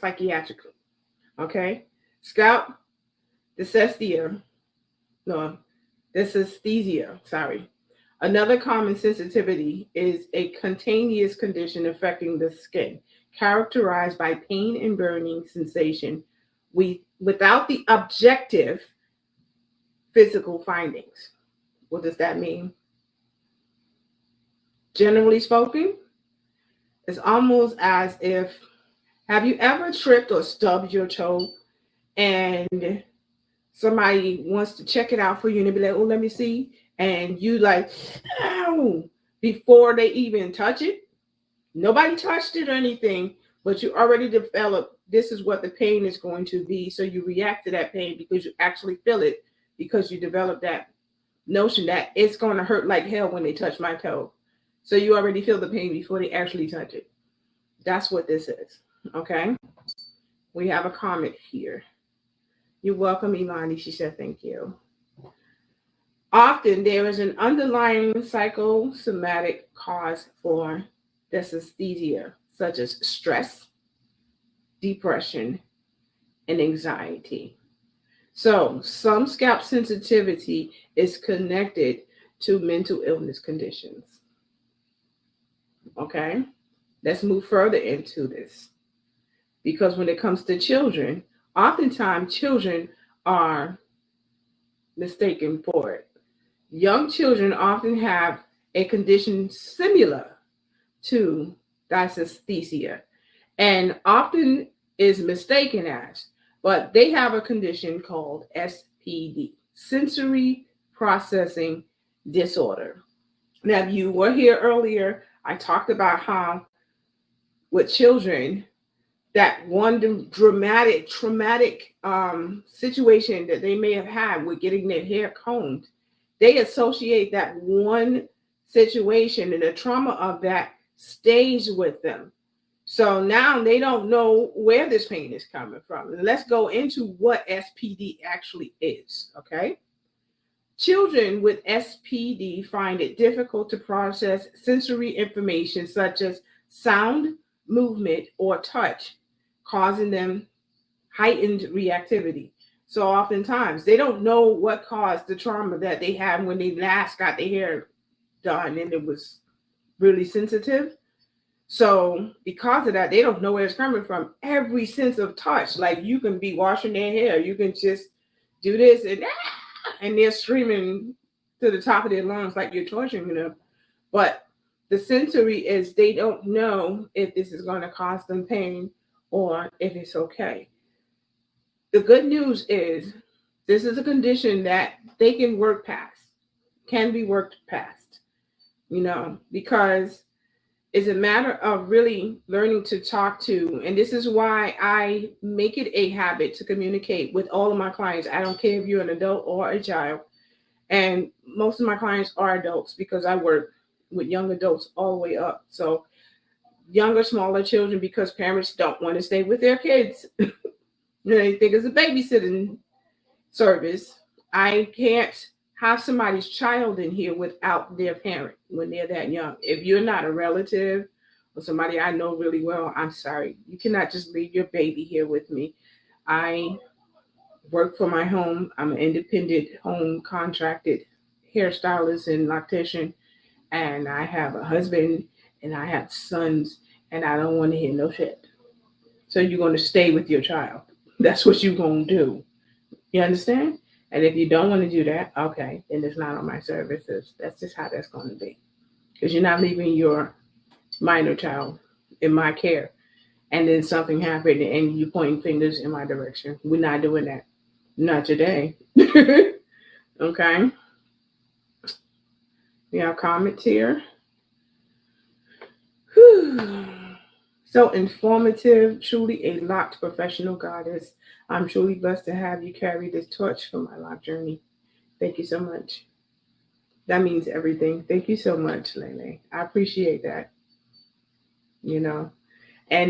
psychiatrically. Okay. Scalp dysesthesia. No, dysesthesia. Sorry. Another common sensitivity is a cutaneous condition affecting the skin, characterized by pain and burning sensation without the objective physical findings. What does that mean? Generally spoken, it's almost as if, have you ever tripped or stubbed your toe and somebody wants to check it out for you and they be like, oh, let me see. And you like, ow, before they even touch it. Nobody touched it or anything, but you already developed, this is what the pain is going to be. So you react to that pain because you actually feel it, because you develop that notion that it's going to hurt like hell when they touch my toe. So you already feel the pain before they actually touch it. That's what this is. Okay. We have a comment here. You're welcome, Imani. She said, thank you. Often there is an underlying psychosomatic cause for dysesthesia, such as stress, depression, and anxiety. So some scalp sensitivity is connected to mental illness conditions. Okay, let's move further into this. Because when it comes to children, oftentimes children are mistaken for it. Young children often have a condition similar to dysesthesia and often is mistaken as, but they have a condition called SPD, sensory processing disorder. Now, if you were here earlier, I talked about how with children, that one traumatic situation that they may have had with getting their hair combed, they associate that one situation and the trauma of that stays with them. So now they don't know where this pain is coming from. And let's go into what SPD actually is, okay? Children with SPD find it difficult to process sensory information such as sound, movement or touch, causing them heightened reactivity. So oftentimes they don't know what caused the trauma that they had when they last got their hair done and it was really sensitive. So because of that, they don't know where it's coming from. Every sense of touch, like you can be washing their hair, you can just do this and they're screaming to the top of their lungs like you're torturing them. But the sensory is they don't know if this is going to cause them pain or if it's okay. The good news is this is a condition that they can work past, can be worked past, because it's a matter of really learning to talk to. And this is why I make it a habit to communicate with all of my clients. I don't care if you're an adult or a child. And most of my clients are adults because I work with young adults all the way up. So younger, smaller children, because parents don't want to stay with their kids. They think it's a babysitting service. I can't have somebody's child in here without their parent when they're that young. If you're not a relative or somebody I know really well, I'm sorry. You cannot just leave your baby here with me. I work for my home. I'm an independent home contracted hairstylist and loctician, and I have a husband and I have sons, and I don't want to hear no shit. So you're going to stay with your child. That's what you're going to do. You understand? And if you don't want to do that, okay, then it's not on my services. That's just how that's going to be. Because you're not leaving your minor child in my care. And then something happened and you pointing fingers in my direction. We're not doing that. Not today. Okay. We have comments here. Whew. So informative, truly a locked professional goddess. I'm truly blessed to have you carry this torch for my lock journey. Thank you so much. That means everything. Thank you so much, Lele. I appreciate that. And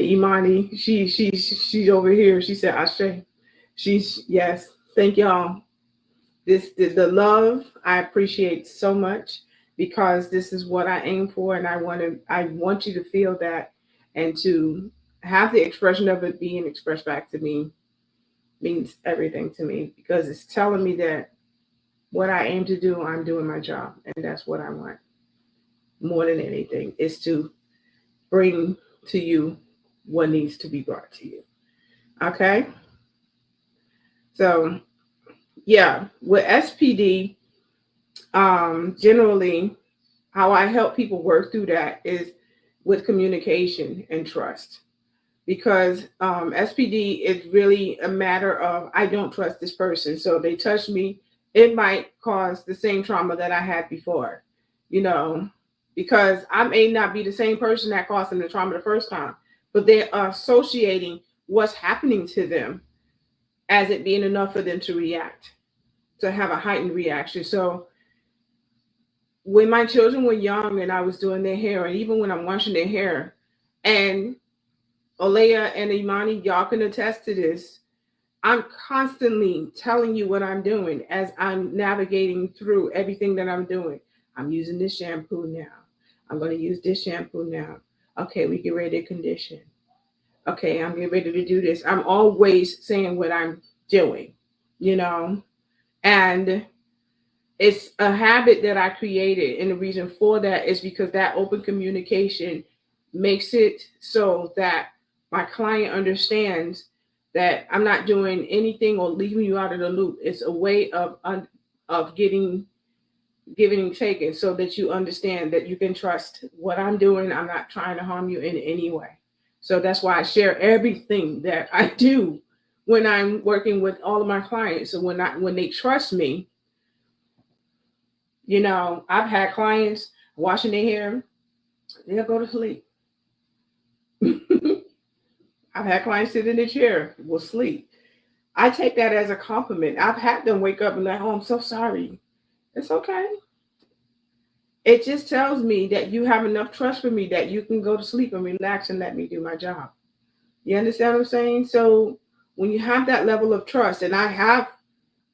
Imani, she's over here. She said, Ashe. Yes. Thank y'all. The love I appreciate so much because this is what I aim for, and I want you to feel that and to have the expression of it being expressed back to me means everything to me because it's telling me that what I aim to do, I'm doing my job, and that's what I want more than anything is to bring to you what needs to be brought to you. Okay? So, yeah, with SPD, generally, how I help people work through that is with communication and trust. Because SPD is really a matter of I don't trust this person. So they touch me, it might cause the same trauma that I had before, because I may not be the same person that caused them the trauma the first time, but they're associating what's happening to them as it being enough for them to react, to have a heightened reaction. So when my children were young and I was doing their hair, and even when I'm washing their hair, and Olea and Imani, y'all can attest to this, I'm constantly telling you what I'm doing as I'm navigating through everything that I'm doing. I'm using this shampoo now. I'm going to use this shampoo now. Okay, we get ready to condition. Okay, I'm getting ready to do this. I'm always saying what I'm doing, and it's a habit that I created. And the reason for that is because that open communication makes it so that my client understands that I'm not doing anything or leaving you out of the loop. It's a way of giving and taking so that you understand that you can trust what I'm doing. I'm not trying to harm you in any way. So that's why I share everything that I do when I'm working with all of my clients. So when they trust me, I've had clients washing their hair, they'll go to sleep. I've had clients sit in the chair, will sleep. I take that as a compliment. I've had them wake up and like, oh, I'm so sorry. It's okay. It just tells me that you have enough trust for me that you can go to sleep and relax and let me do my job. You understand what I'm saying? So when you have that level of trust, and I have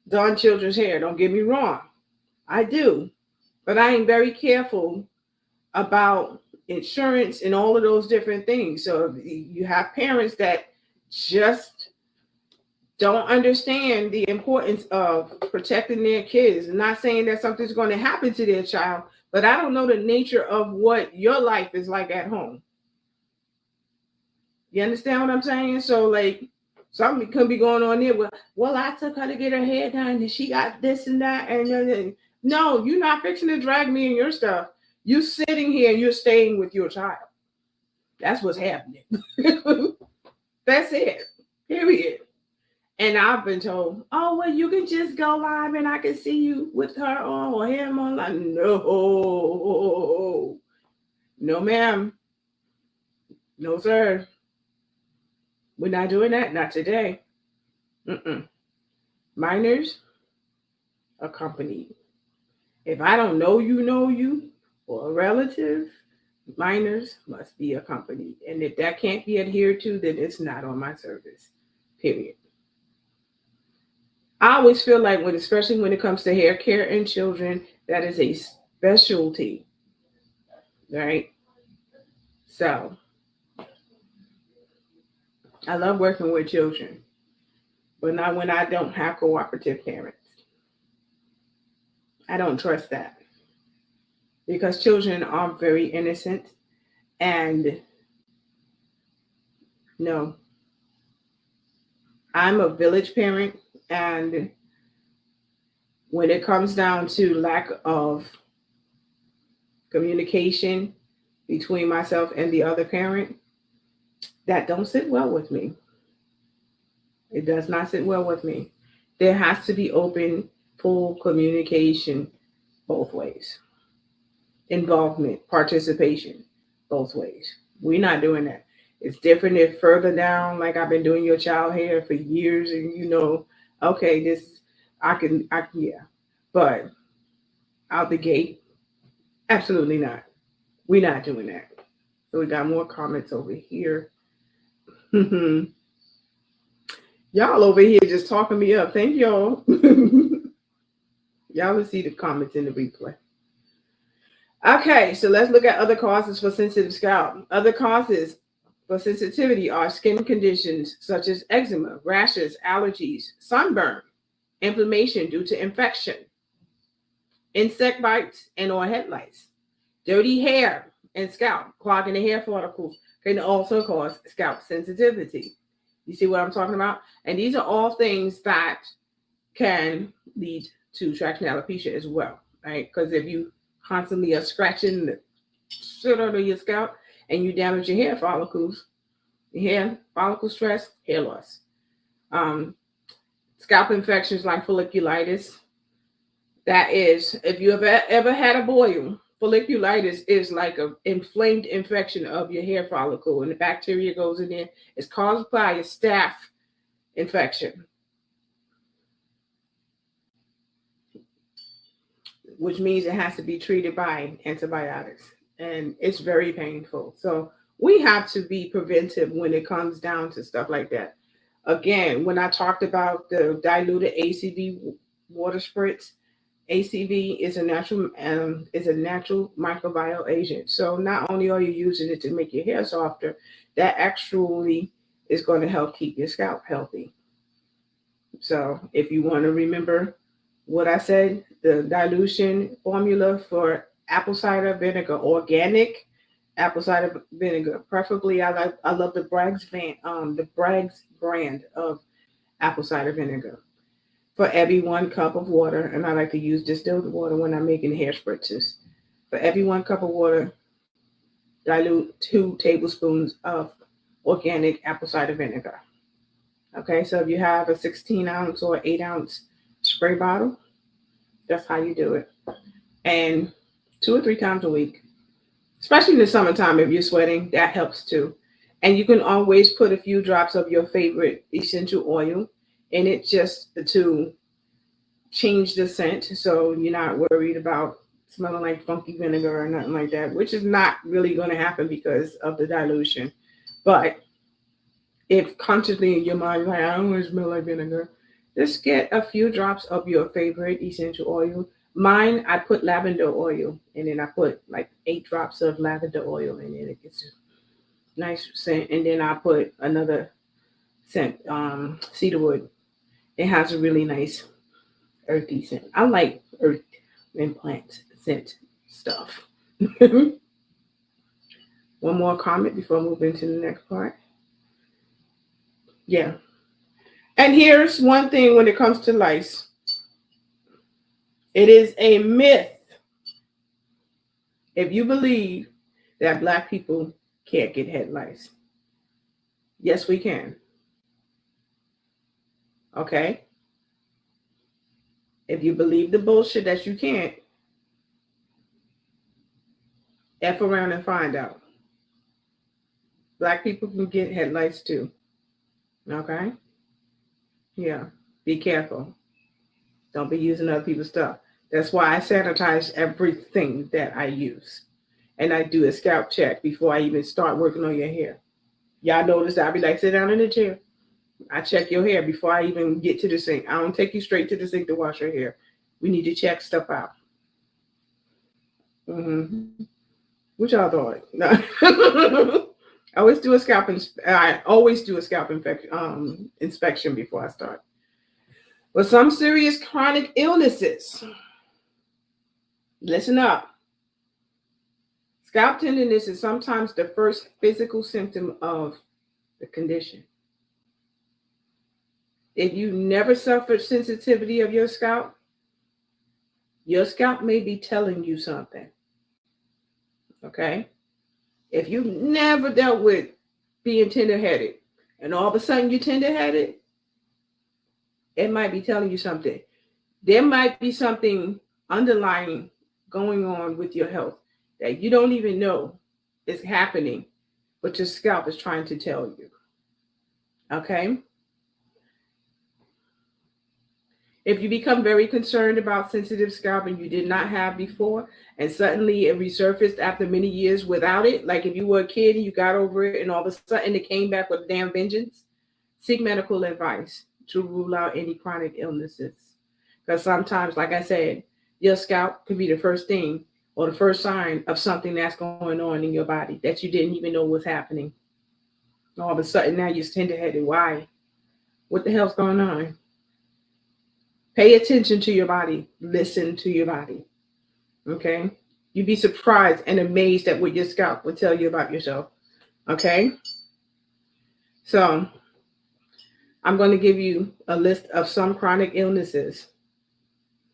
done children's hair, don't get me wrong, I do, but I am very careful about insurance and all of those different things. So you have parents that just don't understand the importance of protecting their kids. I'm not saying that something's going to happen to their child, but I don't know the nature of what your life is like at home. You understand what I'm saying? So like something could be going on there. Well, I took her to get her hair done and she got this and that. And no, you're not fixing to drag me in your stuff. You're sitting here and you're staying with your child. That's what's happening. That's it. Period. And I've been told, oh, well, you can just go live and I can see you with her on or him on. Like, no. No, ma'am. No, sir. We're not doing that. Not today. Minors accompanied. If I don't know you, or a relative, minors must be accompanied. And if that can't be adhered to, then it's not on my service. Period. I always feel like especially when it comes to hair care in children, that is a specialty, right? So I love working with children, but not when I don't have cooperative parents. I don't trust that because children are very innocent, and no, I'm a village parent, and when it comes down to lack of communication between myself and the other parent, that don't sit well with me. It does not sit well with me. There has to be open, full communication both ways. Involvement, participation, both ways. We're not doing that. It's different if further down, like I've been doing your child hair for years, and okay, yeah. But out the gate, absolutely not. We're not doing that. So we got more comments over here. Y'all over here just talking me up. Thank y'all. Y'all will see the comments in the replay. Okay, so let's look at other causes for sensitive scalp. Other causes for sensitivity are skin conditions such as eczema, rashes, allergies, sunburn, inflammation due to infection, insect bites and or head lice, dirty hair and scalp, clogging the hair follicles can also cause scalp sensitivity. You see what I'm talking about? And these are all things that can lead to traction alopecia as well, right? Because if you constantly are scratching the shit out of your scalp and you damage your hair follicles, hair follicle stress, hair loss. Scalp infections like folliculitis. That is, if you have ever had a boil, folliculitis is like an inflamed infection of your hair follicle, and the bacteria goes in there. It's caused by a staph infection, which means it has to be treated by antibiotics, and it's very painful. So we have to be preventive when it comes down to stuff like that. Again, when I talked about the diluted ACV water spritz, ACV is a natural microbial agent. So not only are you using it to make your hair softer, that actually is going to help keep your scalp healthy. So if you want to remember what I said, the dilution formula for apple cider vinegar, organic apple cider vinegar, preferably I love the Bragg's brand of apple cider vinegar. For every 1 cup of water, and I like to use distilled water when I'm making hair spritzes. For every 1 cup of water, dilute 2 tablespoons of organic apple cider vinegar. Okay, so if you have a 16-ounce or 8-ounce spray bottle, that's how you do it. And 2 or 3 times a week, especially in the summertime, if you're sweating, that helps too. And you can always put a few drops of your favorite essential oil in it just to change the scent, so you're not worried about smelling like funky vinegar or nothing like that, which is not really going to happen because of the dilution. But if consciously in your mind, like, I don't want to smell like vinegar, just get a few drops of your favorite essential oil. Mine, I put lavender oil, and then I put like 8 drops of lavender oil, and then it gets a nice scent. And then I put another scent, cedarwood. It has a really nice earthy scent. I like earth and plant scent stuff. One more comment before I move into the next part. Yeah. And here's one thing when it comes to lice. It is a myth if you believe that Black people can't get head lice. Yes, we can. Okay? If you believe the bullshit that you can't, F around and find out. Black people can get head lice too. Okay? Yeah. Be careful. Don't be using other people's stuff. That's why I sanitize everything that I use. And I do a scalp check before I even start working on your hair. Y'all notice I'll be like, sit down in the chair. I check your hair before I even get to the sink. I don't take you straight to the sink to wash your hair. We need to check stuff out. Mm-hmm. What y'all thought? No. I always do a scalp inspection before I start. But some serious chronic illnesses. Listen up. Scalp tenderness is sometimes the first physical symptom of the condition. If you never suffered sensitivity of your scalp may be telling you something. Okay? If you've never dealt with being tender-headed and all of a sudden you're tender-headed, it might be telling you something. There might be something underlying going on with your health that you don't even know is happening, but your scalp is trying to tell you. Okay? If you become very concerned about sensitive scalp and you did not have before, and suddenly it resurfaced after many years without it, like if you were a kid and you got over it and all of a sudden it came back with a damn vengeance, seek medical advice to rule out any chronic illnesses. Because sometimes, like I said, your scalp could be the first thing or the first sign of something that's going on in your body that you didn't even know was happening. All of a sudden now you're tender-headed. Why? What the hell's going on? Pay attention to your body. Listen to your body. Okay? You'd be surprised and amazed at what your scalp will tell you about yourself. Okay? So, I'm going to give you a list of some chronic illnesses.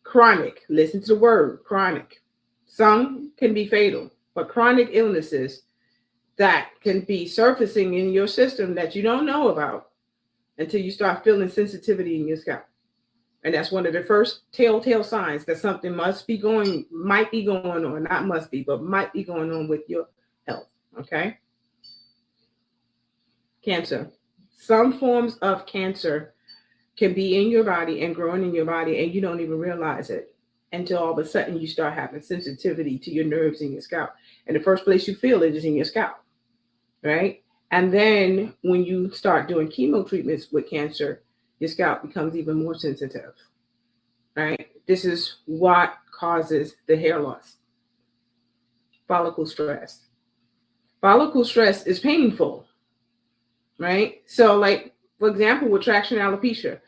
Chronic. Listen to the word, chronic. Some can be fatal, but chronic illnesses that can be surfacing in your system that you don't know about until you start feeling sensitivity in your scalp. And that's one of the first telltale signs that something might be going on, not must be, but might be going on with your health. Okay? Cancer. Some forms of cancer can be in your body and growing in your body, and you don't even realize it until all of a sudden you start having sensitivity to your nerves in your scalp. And the first place you feel it is in your scalp, right? And then when you start doing chemo treatments with cancer, your scalp becomes even more sensitive, right? This is what causes the hair loss. Follicle stress. Follicle stress is painful, right? So like, for example, with traction alopecia,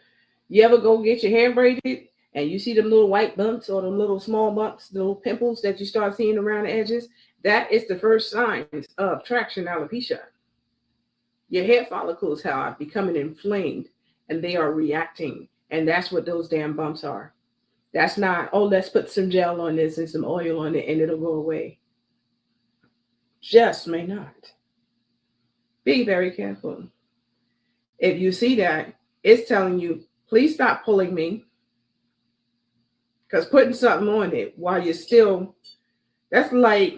you ever go get your hair braided and you see them little white bumps or the little small bumps, the little pimples that you start seeing around the edges? That is the first signs of traction alopecia. Your hair follicles are becoming inflamed and they are reacting. And that's what those damn bumps are. That's not, oh, let's put some gel on this and some oil on it and it'll go away. Just may not. Be very careful. If you see that, it's telling you, please stop pulling me. Because putting something on it while you're still, that's like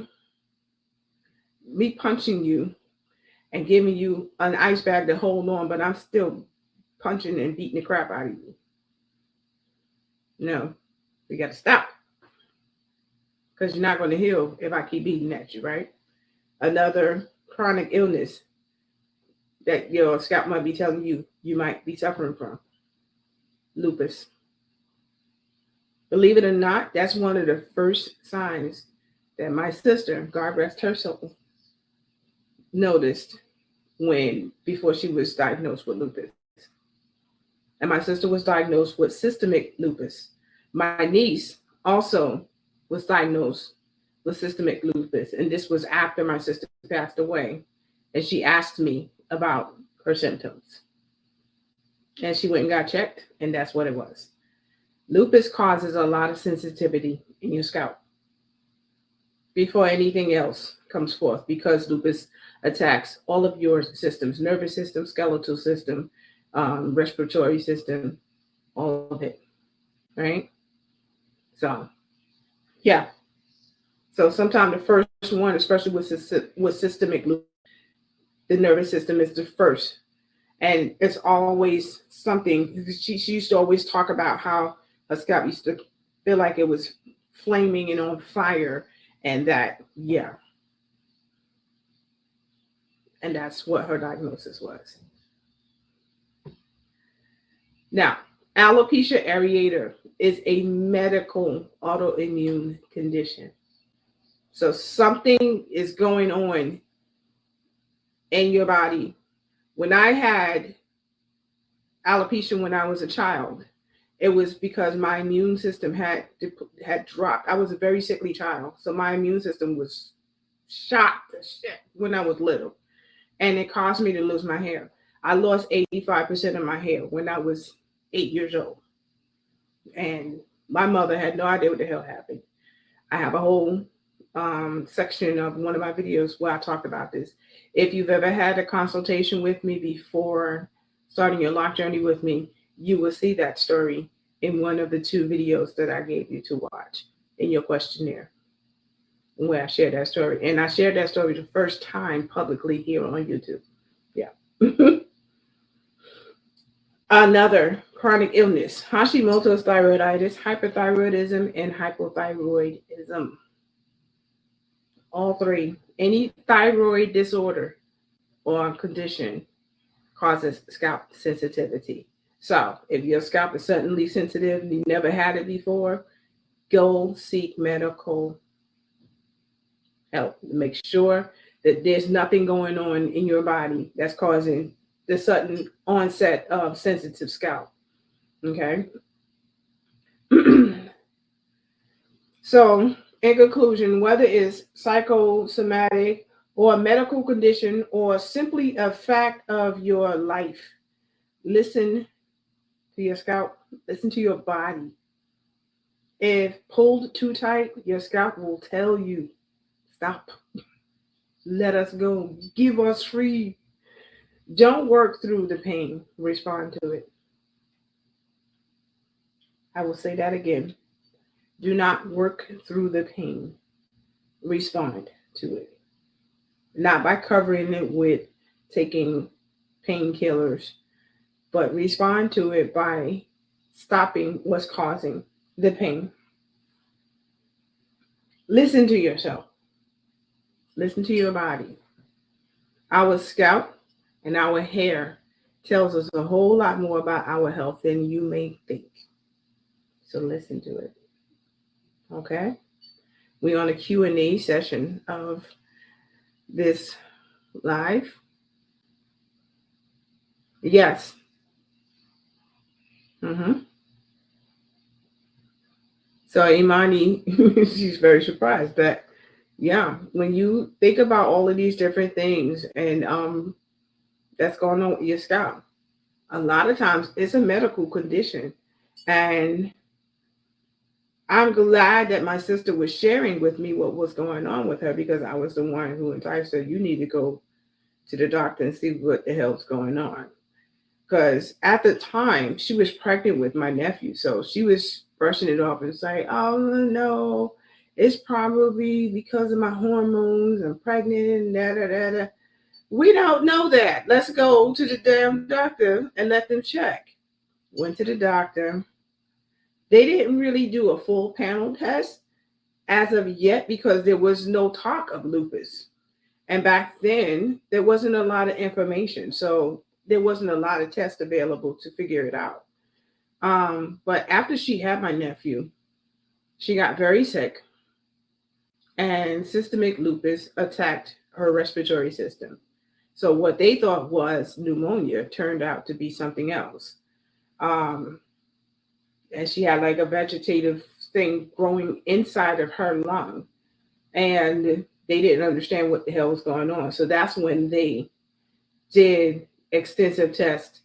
me punching you and giving you an ice bag to hold on, but I'm still punching and beating the crap out of you. No, we got to stop. Because you're not going to heal if I keep beating at you, right? Another chronic illness that your scalp might be telling you you might be suffering from. Lupus. Believe it or not, that's one of the first signs that my sister, God rest her soul, noticed when before she was diagnosed with lupus. And my sister was diagnosed with systemic lupus. My niece also was diagnosed with systemic lupus, and this was after my sister passed away. And she asked me about her symptoms, and she went and got checked, and that's what it was. Lupus causes a lot of sensitivity in your scalp before anything else comes forth because lupus attacks all of your systems: nervous system, skeletal system, respiratory system, all of it, right? So, yeah. So sometimes the first one, especially with systemic lupus, the nervous system is the first. And it's always something. She used to always talk about how her scalp used to feel like it was flaming and on fire, and that, yeah. And that's what her diagnosis was. Now, alopecia areata is a medical autoimmune condition. So something is going on in your body. When I had alopecia when I was a child, it was because my immune system had dropped. I was a very sickly child, so my immune system was shot to shit when I was little, and it caused me to lose my hair. I lost 85% of my hair when I was 8 years old, and my mother had no idea what the hell happened. I have a whole section of one of my videos where I talk about this. If you've ever had a consultation with me before starting your lock journey with me, you will see that story in one of the 2 videos that I gave you to watch in your questionnaire, where I shared that story. And I shared that story the first time publicly here on YouTube. Yeah. Another chronic illness: Hashimoto's thyroiditis, hyperthyroidism, and hypothyroidism. All 3. Any thyroid disorder or condition causes scalp sensitivity. So if your scalp is suddenly sensitive and you never had it before, go seek medical help. Make sure that there's nothing going on in your body that's causing the sudden onset of sensitive scalp. Okay. So, in conclusion, whether it's psychosomatic or a medical condition or simply a fact of your life, listen to your scalp, listen to your body. If pulled too tight, your scalp will tell you, stop, let us go, give us free. Don't work through the pain, respond to it. I will say that again. Do not work through the pain, respond to it. Not by covering it with taking painkillers, but respond to it by stopping what's causing the pain. Listen to yourself. Listen to your body. Our scalp and our hair tells us a whole lot more about our health than you may think. So listen to it. Okay? We're on a Q&A session of this live. Yes. So Imani, she's very surprised that, yeah, when you think about all of these different things and that's going on with your scalp, a lot of times it's a medical condition. And I'm glad that my sister was sharing with me what was going on with her, because I was the one who enticed her. You need to go to the doctor and see what the hell's going on. Because at the time, she was pregnant with my nephew. So she was brushing it off and saying, oh, no, it's probably because of my hormones. I'm pregnant, da, da, da, da. We don't know that. Let's go to the damn doctor and let them check. Went to the doctor. They didn't really do a full panel test as of yet because there was no talk of lupus. And back then, there wasn't a lot of information. So there wasn't a lot of tests available to figure it out. But after she had my nephew, She got very sick, and systemic lupus attacked her respiratory system. So what they thought was pneumonia turned out to be something else. Um, and she had like a vegetative thing growing inside of her lung, and they didn't understand what the hell was going on. So that's when they did extensive tests,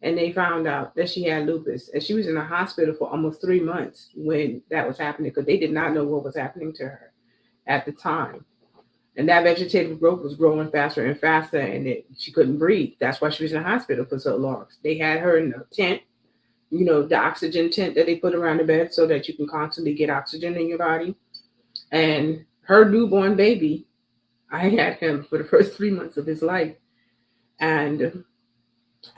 and they found out that she had lupus. And she was in the hospital for almost 3 months when that was happening, because they did not know what was happening to her at the time. And that vegetative growth was growing faster and faster, and she couldn't breathe. That's why she was in the hospital for so long. They had her in a tent, the oxygen tent that they put around the bed so that you can constantly get oxygen in your body. And her newborn baby, I had him for the first 3 months of his life. And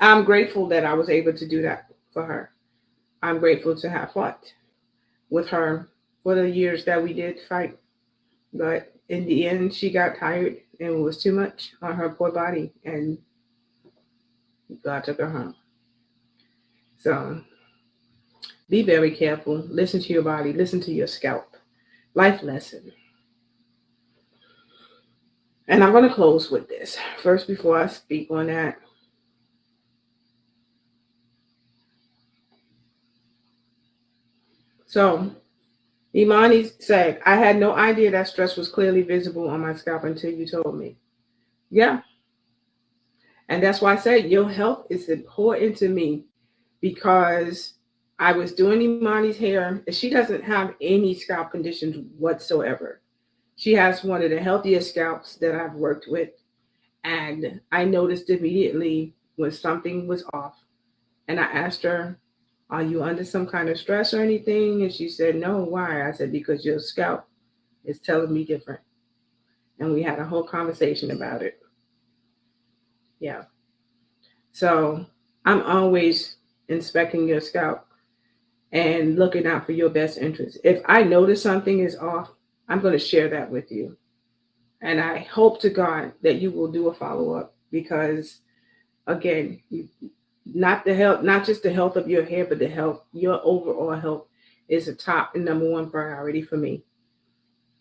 I'm grateful that I was able to do that for her. I'm grateful to have fought with her for the years that we did fight. But in the end, she got tired and it was too much on her poor body, and God took her home. So be very careful. Listen to your body. Listen to your scalp. Life lesson. And I'm going to close with this. First, before I speak on that, so Imani said, I had no idea that stress was clearly visible on my scalp until you told me. Yeah. And that's why I said your health is important to me, because I was doing Imani's hair, and she doesn't have any scalp conditions whatsoever. She has one of the healthiest scalps that I've worked with. And I noticed immediately when something was off. And I asked her, are you under some kind of stress or anything? And she said, no. Why? I said, because your scalp is telling me different. And we had a whole conversation about it. Yeah. So I'm always inspecting your scalp and looking out for your best interest. If I notice something is off, I'm going to share that with you. And I hope to God that you will do a follow-up, because again, not just the health of your hair, but your overall health is the top and number one priority for me.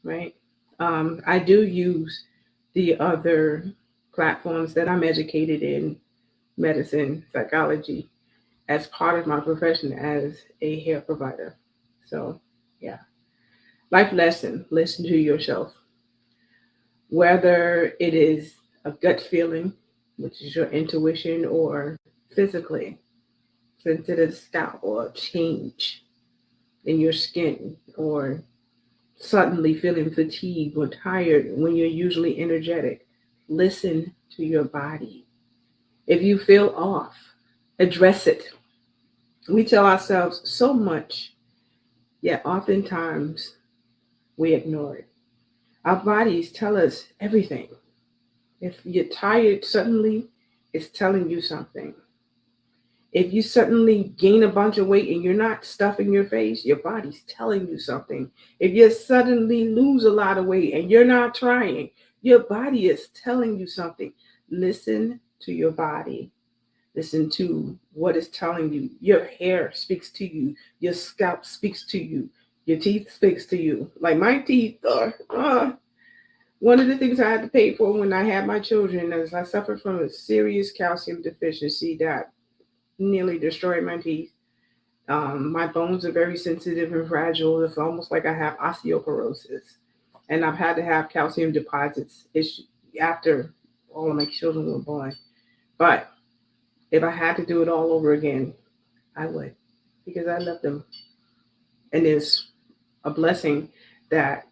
Right. I do use the other platforms that I'm educated in, medicine, psychology, as part of my profession as a hair provider. So, yeah. Life lesson, listen to yourself. Whether it is a gut feeling, which is your intuition, or physically, sensitive scalp, or change in your skin, or suddenly feeling fatigued or tired when you're usually energetic, listen to your body. If you feel off, address it. We tell ourselves so much, yet oftentimes we ignore it. Our bodies tell us everything. If you're tired suddenly, it's telling you something. If you suddenly gain a bunch of weight and you're not stuffing your face, your body's telling you something. If you suddenly lose a lot of weight and you're not trying, your body is telling you something. Listen to your body. Listen to what it's telling you. Your hair speaks to you. Your scalp speaks to you. Your teeth speaks to you. Like my teeth are, one of the things I had to pay for when I had my children is I suffered from a serious calcium deficiency that nearly destroyed my teeth. My bones are very sensitive and fragile. It's almost like I have osteoporosis. And I've had to have calcium deposits after all of my children were born. But if I had to do it all over again, I would, because I love them. And it's a blessing that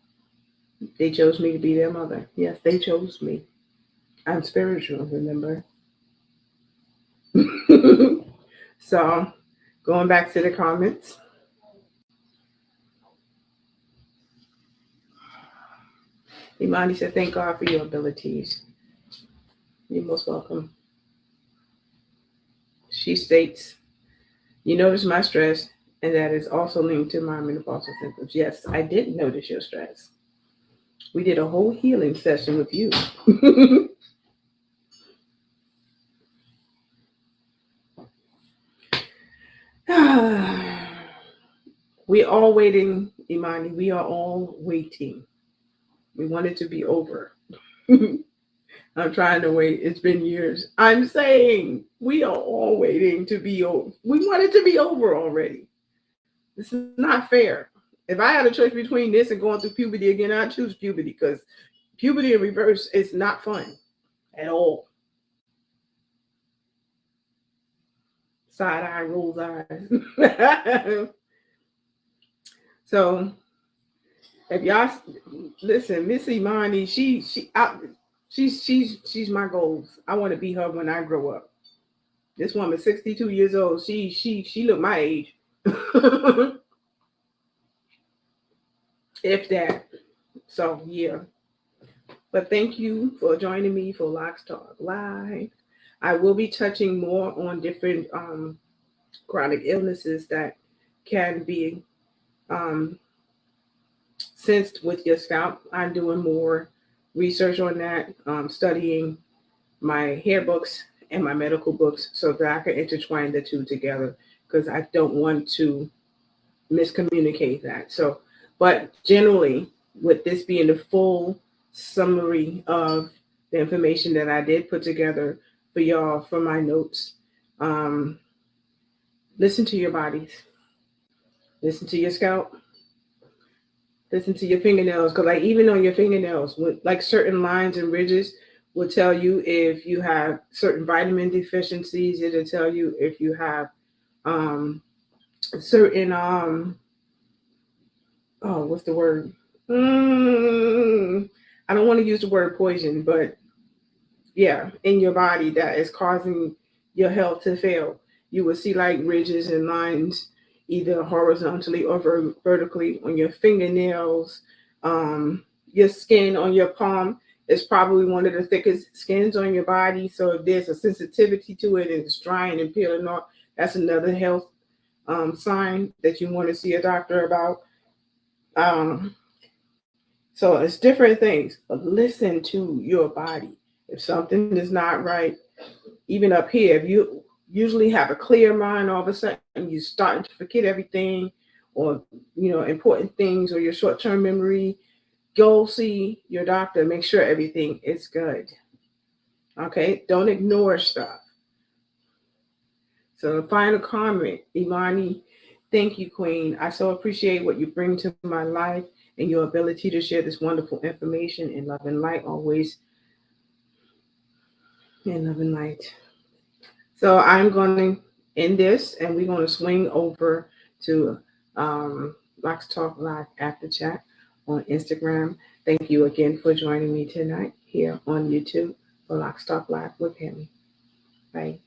they chose me to be their mother. Yes, they chose me. I'm spiritual, remember? So, going back to the comments. Imani said, thank God for your abilities. You're most welcome. She states, you notice my stress, and that is also linked to my menopausal symptoms. Yes, I did notice your stress. We did a whole healing session with you. We're all waiting Imani, we are all waiting. We want it to be over. I'm trying to wait. It's been years. I'm saying we are all waiting to be over. We want it to be over already. This is not fair. If I had a choice between this and going through puberty again, I'd choose puberty because puberty in reverse is not fun at all. Side eye rolls eyes. So if y'all listen, Miss Imani, she's my goals. I want to be her when I grow up. This woman, 62 years old. She look my age. If that. So yeah. But thank you for joining me for Locs Talk Live. I will be touching more on different chronic illnesses that can be sensed with your scalp. I'm doing more research on that, studying my hair books and my medical books so that I can intertwine the two together because I don't want to miscommunicate that. So, but generally, with this being the full summary of the information that I did put together for y'all for my notes, listen to your bodies, listen to your scalp, listen to your fingernails, because like even on your fingernails, with like certain lines and ridges will tell you if you have certain vitamin deficiencies. It'll tell you if you have certain what's the word? I don't want to use the word poison, but yeah, in your body that is causing your health to fail. You will see like ridges and lines either horizontally or vertically on your fingernails. Your skin on your palm is probably one of the thickest skins on your body. So if there's a sensitivity to it and it's drying and peeling off, that's another health sign that you want to see a doctor about. So it's different things, but listen to your body. If something is not right, even up here, if you usually have a clear mind, all of a sudden you're starting to forget everything or, important things or your short-term memory, go see your doctor. Make sure everything is good. Okay? Don't ignore stuff. So the final comment, Imani, thank you, Queen. I so appreciate what you bring to my life and your ability to share this wonderful information in love and light, always in love and light. So I'm going to end this and we're going to swing over to Locs Talk Live After Chat on Instagram. Thank you again for joining me tonight here on YouTube for Locs Talk Live with Penny. Bye.